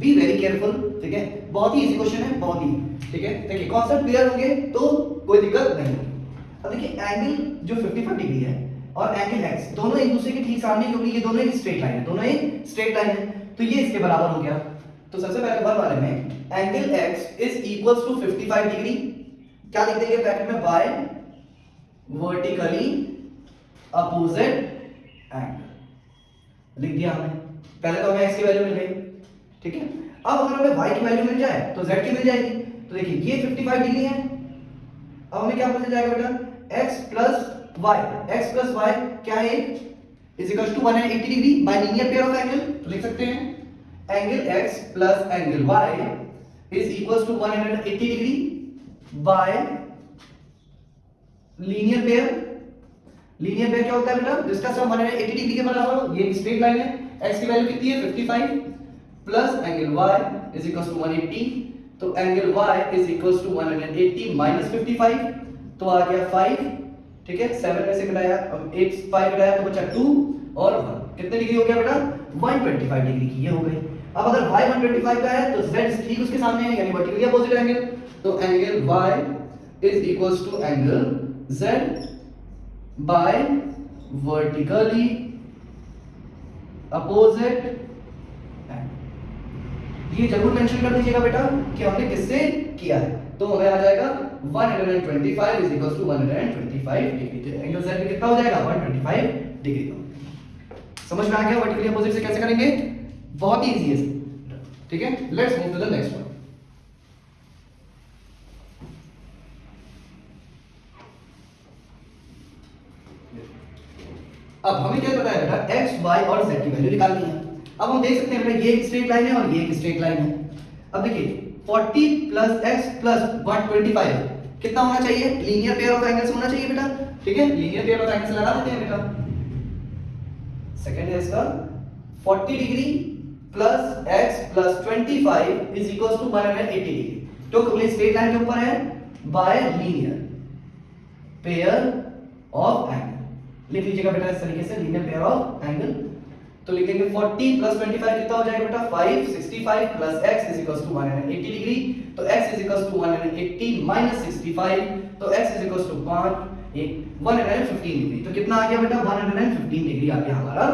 बी वेरी केयरफुल, ठीक है, बहुत ही इजी क्वेश्चन है, बहुत ही, ठीक है। देखिए कॉन्सेप्ट क्लियर होंगे तो कोई दिक्कत नहीं होगी। अब देखिए एंगल जो 55 डिग्री है और एंगल x दोनों एक दूसरे के ठीक सामने, क्योंकि ये दोनों एक स्ट्रेट लाइन है, दोनों एक स्ट्रेट लाइन है, तो ये इसके बराबर हो गया। तो सबसे पहले वन वाले में angle x is equals to 55 degree, क्या लिख देंगे ब्रैकेट में, बाय वर्टिकली अपोजिट एंगल लिख दिया हमने। पहले तो हमें x की वैल्यू मिल गई, ठीक है। अब अगर हमें y की वैल्यू मिल जाए तो z की मिल जाएगी। तो देखिए ये 55 डिग्री है, अब हमें क्या पता जाएगा बेटा x प्लस y क्या है is equal to 180 degree by linear pair of angle. तो लिख सकते हैं angle x plus angle y is equal to 180 degree by linear pair. Linear pair क्या होता है बेटा, जिसका सम 180 डिग्री के बराबर हो। ये स्ट्रेट लाइन है, x की वैल्यू कितनी है 55 plus angle y is equal to 180, तो angle y is equal to 180 minus 55, तो आ गया 5, ठीक है। 7 में से घटाया 8 5 घटाया तो बचा 2 और 1, कितने डिग्री हो गया बेटा 125 डिग्री की ये हो गई। अब अगर y 125 का है तो z ठीक उसके सामने है, यानी वर्टिकली अपोजिट एंगल, तो angle y is equals to angle z by vertically opposite angle. ये जरूर मेंशन कर दीजिएगा बेटा कि हमने किससे किया है, तो हमें आ जाएगा 125 is equals to 125 degree. Angle z कितना हो जाएगा 125 डिग्री का। समझ में आ गया वर्टिकली अपोजिट से कैसे करेंगे, बहुत ही इजी है, ठीक है। Let's move to the next one. अब हमें क्या पता है बेटा x, y और z की वैल्यू निकालनी है। अब हम देख सकते हैं बेटा ये एक स्ट्रेट लाइन है और ये एक स्ट्रेट लाइन है। अब देखिए 40 प्लस x प्लस 125 कितना होना चाहिए, लीनियर पेयर ऑफ एंगल्स होना चाहिए बेटा, ठीक है। लीनियर पेयर ऑफ एंगल्स लगा देते हैं बेटा। सेकंड है इसका 40 degree plus x plus 25 is equals to 180 degree, तो कभी स्ट्रेट लाइन के ऊपर है by linear pair of angle. लिख लीजिएगा बेटा इस तरीके से लीनियर पेयर ऑफ एंगल। तो लिखेंगे 40 प्लस 25 कितना हो जाएगा बेटा 5 65 plus x is equals to 180 degree, तो x is equals to 180 minus 65, तो x इज इक्वल टू 5 एक 115 डिग्री। तो कितना आ गया बेटा 115 डिग्री आ गया हमारा,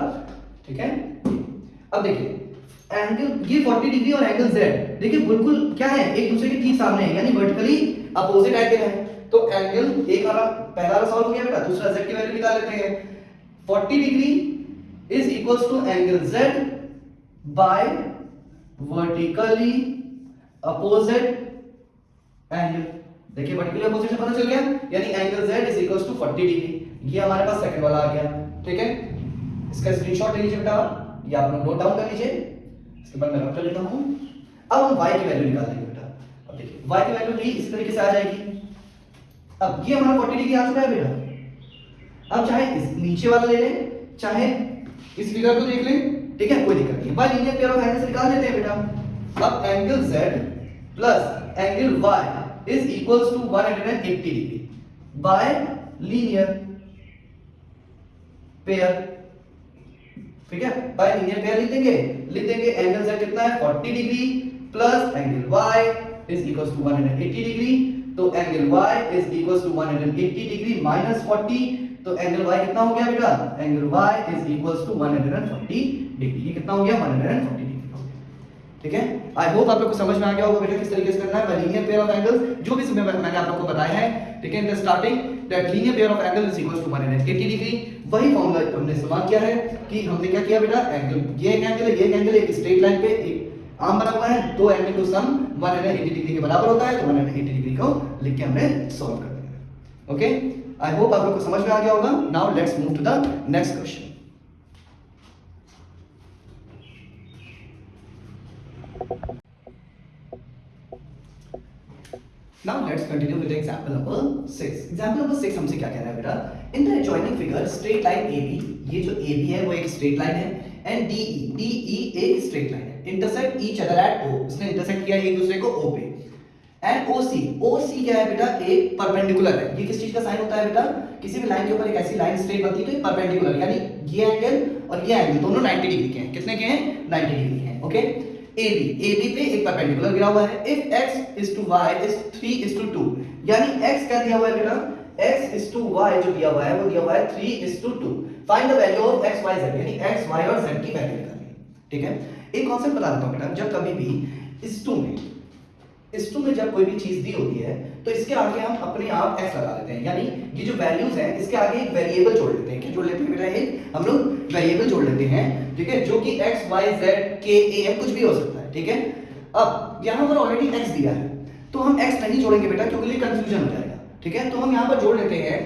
ठीक है। अब देखिए एंगल ये 40 डिग्री और एंगल z देखिए बिल्कुल क्या है एक दूसरे के ठीक सामने है, यानी वर्टिकली अपोजिट एंगल है। तो एंगल एक वाला पहला वाला सॉल्व हो गया बेटा, दूसरा z की वैल्यू निकाल लेते हैं। 40 degree is equals to angle z by vertically opposite angle. देखिए वर्टिकली अपोजिट से पता चल गया, यानी angle z is equals to 40 degree. ये हमारे पास सेकंड वाला आ गया, ठीक है। इसका स्क्रीनशॉट ले लीजिए बेटा, या आप लोग नोट डाउन कर लीजिए, इसके बाद मैं रख कर लेता हूं। अब हम y की वैल्यू निकाल लेंगे बेटा। अब देखिए y की वैल्यू भी इसी तरीके से आ जाएगी। अब ये हमारा 40 डिग्री आ चुका है बेटा। अब चाहे इस नीचे वाला ले लें, चाहे इस फिगर को देख लें, ठीक है, कोई दिक्कत नहीं। By linear pair of angles निकाल देते हैं बेटा। अब angle z plus angle y is equals to 180 degree by linear pair, ठीक है। बाय लीनियर पेयर लिख देंगे एंगल z कितना है 40 degree plus angle y is equals to 180 degree. तो angle y is equals to 180 degree minus 40, तो angle y कितना हो गया बेटा, angle y is equals to 140 degree. ये कितना हो गया 140 डिग्री हो गया, ठीक है। आई होप आप लोग को समझ में आ गया होगा बेटा किस तरीके से करना है by linear pair of angles, जो भी मैंने आप लोग को बताया है, ठीक है। In the starting that linear pair of angle is equals to 180 degree. वही फॉर्मूला हमने इस्तेमाल किया है कि हमने क्या किया बेटा, एंगल ये एक एंगल है, ये एक एंगल है, एक स्ट्रेट लाइन पे एक आर्म बना हुआ है, दो एंगल को सम 180 डिग्री के बराबर होता है, तो 180 डिग्री को लिख के हमने सॉल्व कर दिया। ओके, आई होप आप लोग को समझ में आ गया होगा। Now let's move to the next question. Now let's continue with example number 6. Example number 6 हमसे क्या कह रहा है बेटा, in the adjoining figure straight line AB, ये जो AB है वो एक straight line है, and DE एक straight line है, intersect each other at O, इसने intersect किया एक दूसरे को O पे, and OC क्या है बेटा, एक perpendicular है। ये किस चीज का साइन होता है बेटा, किसी भी लाइन के ऊपर एक ऐसी लाइन स्ट्रेट बनती है तो ये परपेंडिकुलर, यानी ये एंगल और ये एंगल दोनों 90 डिग्री के हैं। कितने के हैं, 90 डिग्री के हैं। ओके, AB पे एक परपेंडिकुलर गिरा हुआ है। If x is to y is 3 is to 2, यानी x क्या दिया हुआ है बेटा, x is to y जो दिया हुआ है वो दिया हुआ है 3 is to 2। Find the value of x y z, यानी x y और z की वैल्यू निकालनी है, ठीक है। एक कॉन्सेप्ट बता देता हूं बेटा, जब कभी भी इस टू में जब कोई भी चीज दी होती है तो इसके आगे हम अपने आप x लगा देते हैं, यानी ये जो वैल्यूज हैं इसके आगे एक वेरिएबल जोड़ लेते हैं। क्या जोड़ लेते हैं बेटा, एक हम लोग वेरिएबल जोड़ लेते हैं, ठीक है, जो कि x y z k a m कुछ भी हो सकता है, ठीक है। अब यहां पर ऑलरेडी x दिया है तो हम x नहीं जोड़ेंगे बेटा, क्योंकि ये कंफ्यूजन हो जाएगा, ठीक है। तो हम यहां पर जोड़ लेते हैं,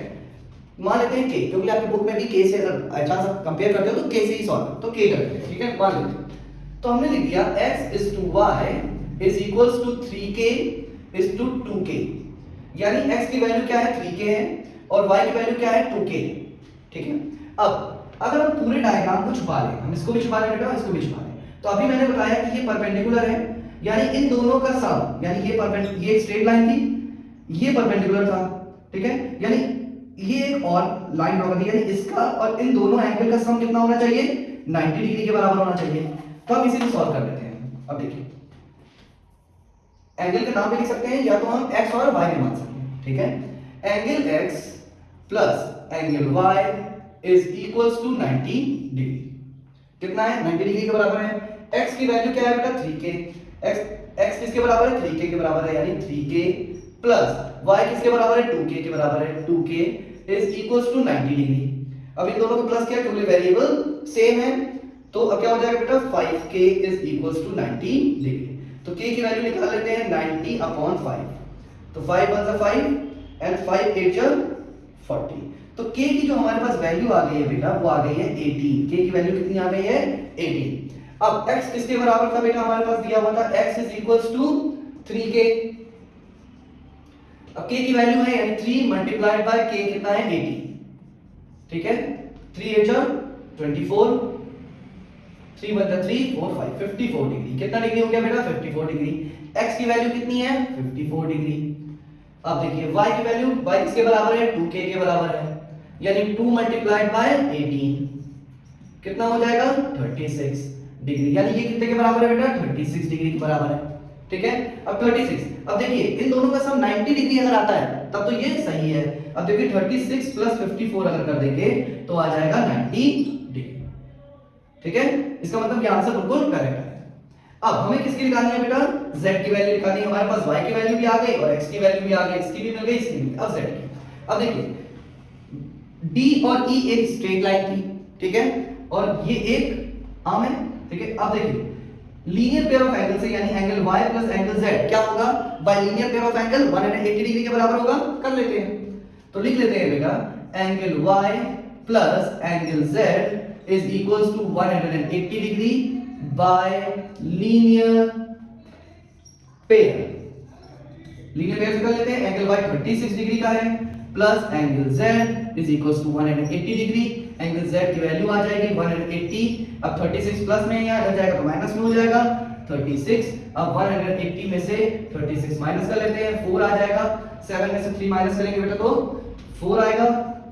मान लेते हैं k, क्योंकि आपकी बुक में भी k से अच्छा सा कंपेयर करते हो तो k से ही सॉल्व, तो k करते हैं, ठीक है। मान लेते हैं, तो हमने लिख दिया x is to y is equals to 3k is to 2k, यानी x की वैल्यू क्या है 3k है और y की वैल्यू क्या है 2k, ठीक है। अब अगर हम पूरे डायग्राम को छुपा लें, हम इसको भी छुपा लें बेटा, इसको भी छुपा लें, तो अभी मैंने बताया कि ये परपेंडिकुलर है, यानी इन दोनों का सम, यानी ये एक स्ट्रेट लाइन थी, ये परपेंडिकुलर था, ठीक है, यानी ये एक और लाइन ड्रॉ करनी है, यानी इसका और इन दोनों एंगल का सम कितना होना चाहिए, 90 डिग्री के बराबर होना चाहिए। तो हम इसे सॉल्व कर लेते हैं। अब देखिए एंगल का नाम भी लिख सकते हैं, या तो हम x और y भी मान सकते हैं, ठीक है। Angle x plus angle y is equals to 90 degree. कितना है, 90 डिग्री के बराबर है। x की वैल्यू क्या है बेटा 3k, x किसके बराबर है 3k के बराबर है, यानी 3k प्लस y किसके बराबर है 2k के बराबर है, 2k is equals to 90 degree. अब इन दोनों को प्लस किया क्योंकि वेरिएबल सेम है, तो अब क्या हो जाएगा बेटा 5k is equals to 90 degree. तो k की वैल्यू निकाल लेते हैं 90 अपॉन 5, तो 5 1 जा 5 एंड 5 8 जा 40। तो k की जो हमारे पास वैल्यू आ गई है बेटा वो आ गई है 18। k की वैल्यू कितनी आ गई है 18। अब x किसके बराबर था बेटा, हमारे पास दिया हुआ था x is equals to 3k। अब k की वैल्यू है यानी 3 मल्टीप्लाइड बाय k कितना है 80, ठीक है। 3 8 जा 24, 3 1 3 4 5 54 डिग्री। कितना डिग्री हो गया बेटा 54 डिग्री। x की वैल्यू कितनी है 54 डिग्री। अब देखिए y की वैल्यू, y किसके बराबर है 2k के बराबर है, यानी 2 मल्टीप्लाइड बाय 18 कितना हो जाएगा 36 डिग्री, यानी ये कितने के बराबर है बेटा 36 डिग्री के बराबर है, ठीक है। अब 36, अब देखिए इन दोनों का सम 90 डिग्री अगर आता है तब तो ये सही है। अब देखिए 36 प्लस 54 अगर कर देंगे तो आ जाएगा 90 डिग्री, ठीक है। इसका मतलब ये आंसर बिल्कुल करेक्ट है। अब हमें किसकी निकालनी है बेटा, z की वैल्यू निकालनी है। हमारे पास y की वैल्यू भी आ गई और x की वैल्यू भी आ गई, इसकी भी मिल गई, इसकी भी मिल गई। अब z की, अब देखिए d और e एक स्ट्रेट लाइन थी, ठीक है, और ये एक आर्म है, ठीक है। अब देखिए लीनियर पेयर ऑफ एंगल से यानी angle y plus angle z क्या होगा, bye linear pair of angle 180 degree के बराबर होगा। कर लेते हैं, तो लिख लेते हैं बेटा angle y plus angle z is equals to 180 degree by linear pair. Linear pair से कर लेते हैं, एंगल y 36 डिग्री का है plus angle z is equals to 180 degree. Angle z की वैल्यू आ जाएगी 180, अब 36 प्लस में यहाँ आ जाएगा तो माइनस में हो जाएगा 36। अब 180 में से 36 माइनस कर लेते हैं, 4 आ जाएगा। 7 में से 3 माइनस करेंगे बेटा तो 4 आएगा।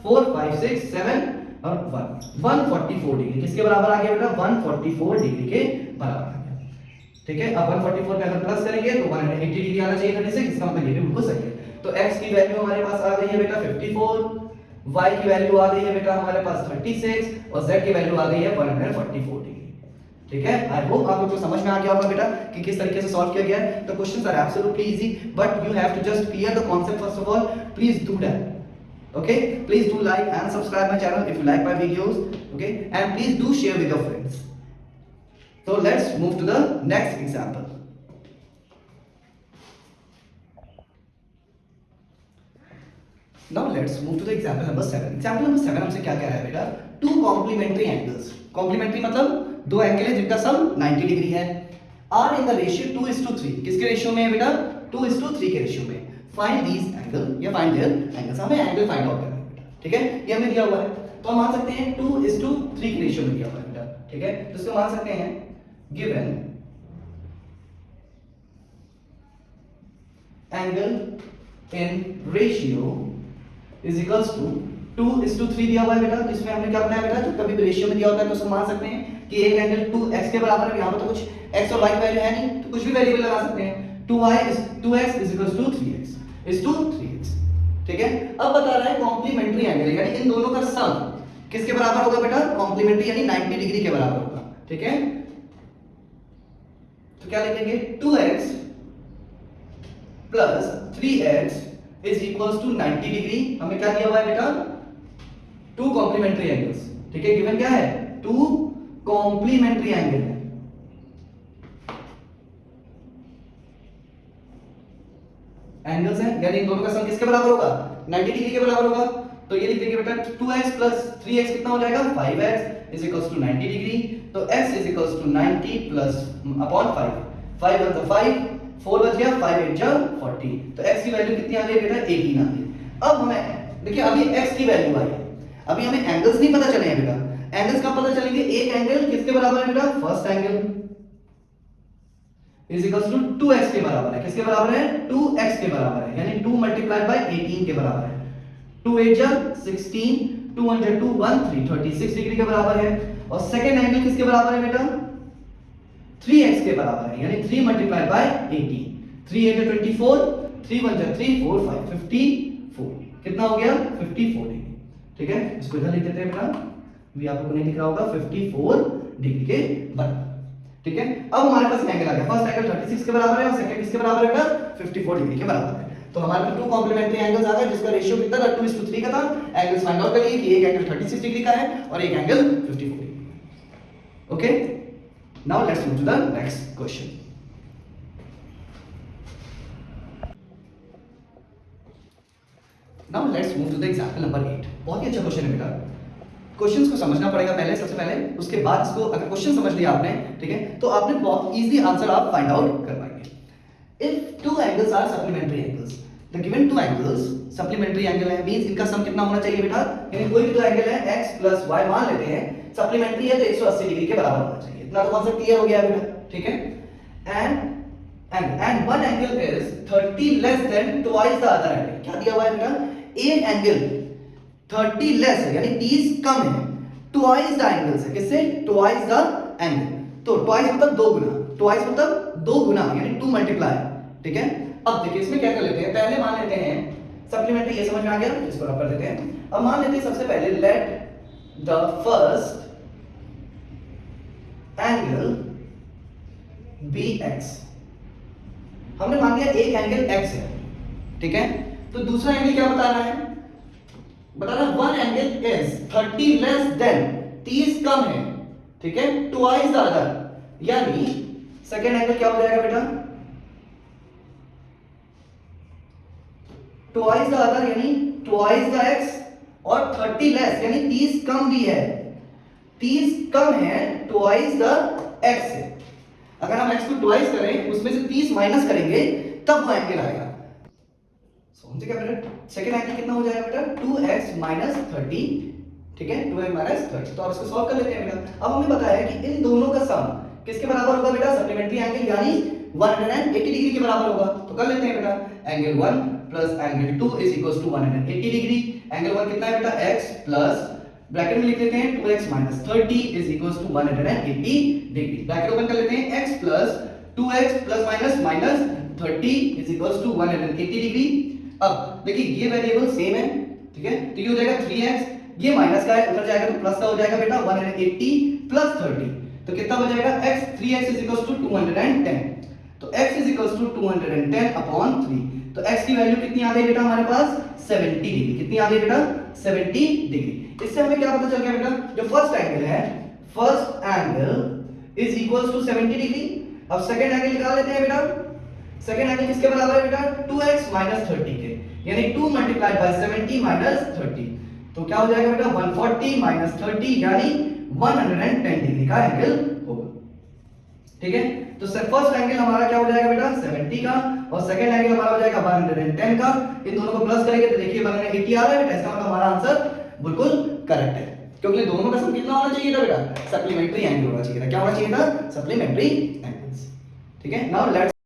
4 5 6 7 और 144 डिग्री किसके बराबर आ गया बेटा, 144 डिग्री के बराबर आ गया, ठीक है। अब 144 में अगर प्लस करेंगे तो 180 डिग्री आना चाहिए 36, इसका मतलब ये भी बिल्कुल सही है। तो x की वैल्यू हमारे पास आ गई है बेटा 54, y की वैल्यू आ गई है बेटा हमारे पास 36 और z की वैल्यू आ गई है 144 डिग्री, ठीक है। आई होप आप लोगों को समझ में आ गया होगा बेटा कि किस तरीके से सॉल्व किया गया है। The questions are absolutely easy but you have to just clear the concept first of all. Please do that, okay, please do like and subscribe my channel if you like my videos, okay, and please do share with your friends. So let's move to the next example. Now let's move to the example number 7. Example number 7 हमसे क्या कह रहा है बेटा, two complementary angles. Complementary मतलब दो angle है जिनका सम 90 डिग्री है, are in the ratio 2:3. किसके रेशियो में है बेटा, 2:3 के रेशियो में। फाइंड दीज एंगल या फाइंड देयर एंगल्स, हमें एंगल फाइंड आउट करना है बेटा, ठीक है। ये हमें दिया हुआ है तो हम मान सकते हैं 2:3 के रेशियो में दिया हुआ है बेटा, ठीक है। तो इसको मान सकते हैं given angle in ratio is equals to 2:3 दिया हुआ है बेटा। तो इसमें हमने क्या बनाया बेटा, जो कभी भी रेशियो में दिया होता है तो उसको मान सकते हैं कि एक एंगल 2x के बराबर है। यहाँ पर तो कुछ x और y की वैल्यू है नहीं तो कुछ भी वेरिएबल लगा सकते हैं। 2x is equals to 3x is to 3x, ठीक है। अब बता रहा है कॉम्प्लीमेंट्री एंगल यानी इन दोनों का सम किसके बराबर होगा बेटा, कॉम्प्लीमेंट्री यानी 90 डिग्री के बराबर होगा, ठीक है। तो क्या लिखेंगे 2x plus 3x is equals to 90 degree. हमें क्या दिया हुआ है बेटा, टू कॉम्प्लीमेंट्री एंगल्स, ठीक है। गिवन क्या है, टू कॉम्प्लीमेंट्री एंगल है, एंगल्स हैं यानी इन दोनों का सम किसके बराबर होगा, 90 डिग्री के बराबर होगा। तो ये लिख देंगे बेटा 2x प्लस 3x कितना हो जाएगा, 5x is equals to 90 degree. तो x is equals to 90 plus upon 5, 5 1 5, 4 बच गया, 5 8 जा 40। तो x की वैल्यू कितनी आ गई बेटा, 18 आ गई। अब हमें देखिए अभी x की वैल्यू आई, अभी हमें एंगल्स नहीं पता चले हैं बेटा। एंगल्स कब पता चलेंगे, एक एंगल किसके बराबर है बेटा, first angle is equals to 2x के बराबर है। किसके बराबर है, 2x के बराबर है यानी 2 मल्टीप्लाइड बाय 18 के बराबर है। 2 8 जा 16, 2 1 जा 2 1 3, 36 डिग्री के बराबर है। और सेकंड एंगल किसके बराबर है बेटा, 3x के बराबर है यानी 3 मल्टीप्लाइड बाय 18। 3 8 जा 24, 3 1 जा 3 4 5 54, कितना हो गया 54 डिग्री, ठीक है। इसको इधर लिख देते हैं बेटा, भी आपको नहीं दिख रहा होगा, 54 डिग्री के बराबर, ठीक है। अब हमारे पास एंगल आ गया, फर्स्ट एंगल 36 के बराबर है और सेकंड किसके बराबर है बेटा, 54 डिग्री के बराबर है। तो हमारे पास टू कॉम्प्लीमेंट्री एंगल्स आ गए जिसका रेशियो कितना था, 2:3 का था। एंगल्स फाइंड आउट करिए कि एक एंगल 36 डिग्री का है और एक angle 54 degree. Okay, now let's move to the next question. Now let's move to the example number 8। बहुत ही अच्छा क्वेश्चन है बेटा, क्वेश्चंस को समझना पड़ेगा पहले, सबसे पहले, उसके बाद इसको अगर क्वेश्चन समझ लिया आपने, ठीक है, तो आपने बहुत इजीली आंसर आप फाइंड आउट कर पाएंगे। If two angles are supplementary angles, the given two angles supplementary angle है, मींस इनका सम कितना होना चाहिए बेटा, यानी कोई भी दो एंगल है x प्लस y मान लेते हैं, सप्लीमेंट्री है तो 180 डिग्री के बराबर होना चाहिए। इतना तो कांसेप्ट क्लियर हो गया बेटा, ठीक है। And one angle is 30 less than twice the other angle. क्या दिया हुआ है बेटा, एक एंगल 30 लेस है यानी 30 कम है, ट्वाइस द एंगल है, किससे, ट्वाइस द एंगल। तो ट्वाइस मतलब दो गुना, ट्वाइस मतलब दो गुना यानी 2 मल्टीप्लाई, ठीक है। अब देखिए इसमें क्या कर लेते हैं, पहले मान लेते हैं सप्लीमेंट्री, ये समझ में आ गया, इसको रब कर देते हैं। अब मान लेते हैं सबसे पहले let the first angle be x. हमने मान लिया एक एंगल एक्स है, ठीक है। तो दूसरा एंगल क्या बता रहा है, बता रहा है one angle is 30 less than, 30 कम है, ठीक है, ट्वाइस द अदर, यानी सेकेंड एंगल क्या हो जाएगा बेटा, ट्वाइस द अदर यानी ट्वाइस द एक्स, और 30 लेस यानी 30 कम भी है, 30 कम है ट्वाइस द एक्स से। अगर हम x को ट्वाइस करें उसमें से 30 माइनस करेंगे तब वो एंगल आएगा। समझे क्या बेटा, सेकंड एंगल कितना हो जाएगा बेटा 2x माइनस 30, ठीक है, 2x माइनस 30। तो अब इसको सॉल्व कर लेते हैं बेटा। अब हमें पता है कि इन दोनों का सम किसके बराबर होगा बेटा, सप्लीमेंट्री एंगल यानी 180 डिग्री के बराबर होगा। तो कर लेते हैं बेटा, एंगल 1 प्लस angle 2 is equals to 180 degree. Angle 1 कितना है बेटा x प्लस ब्रैकेट में लिख लेते हैं 2x minus 30 is equals to 180 degree. Bracket open कर लेते हैं, x plus 2x plus minus minus 30 is equals to 180 degree. अब देखिए ये वेरिएबल सेम है, ठीक है, तो ये हो जाएगा 3x, ये माइनस का है उधर जाएगा तो प्लस का हो जाएगा बेटा 180 प्लस 30, तो कितना हो जाएगा x, 3x is equals to 210। तो x is equals to 210 upon 3। तो x की वैल्यू कितनी आ गई बेटा हमारे पास 70 डिग्री। कितनी आ गई बेटा 70 डिग्री। इससे हमें क्या पता चल गया बेटा, जो फर्स्ट एंगल है, first angle is equals to 70 degree. अब सेकंड एंगल निकाल लेते हैं बेटा। सेकंड एंगल किसके बराबर है बेटा 2x माइनस 30 के, यानी 2 मल्टीप्लाइड बाय 70 माइनस 30, तो क्या हो जाएगा बेटा 140 माइनस 30 यानी 110 डिग्री का एंगल होगा, ठीक है। तो फर्स्ट एंगल हमारा क्या हो जाएगा बेटा 70 का, और सेकंड एंगल हमारा हो जाएगा 110 का। इन दोनों को प्लस करेंगे तो देखिए 180 आ रहा है बेटा, इसका मतलब हमारा आंसर बिल्कुल करेक्ट है, क्योंकि दोनों का सम कितना होना चाहिए था बेटा, सप्लीमेंट्री एंगल होना चाहिए था। क्या होना चाहिए था, सप्लीमेंट्री एंगल्स, ठीक है। Now let's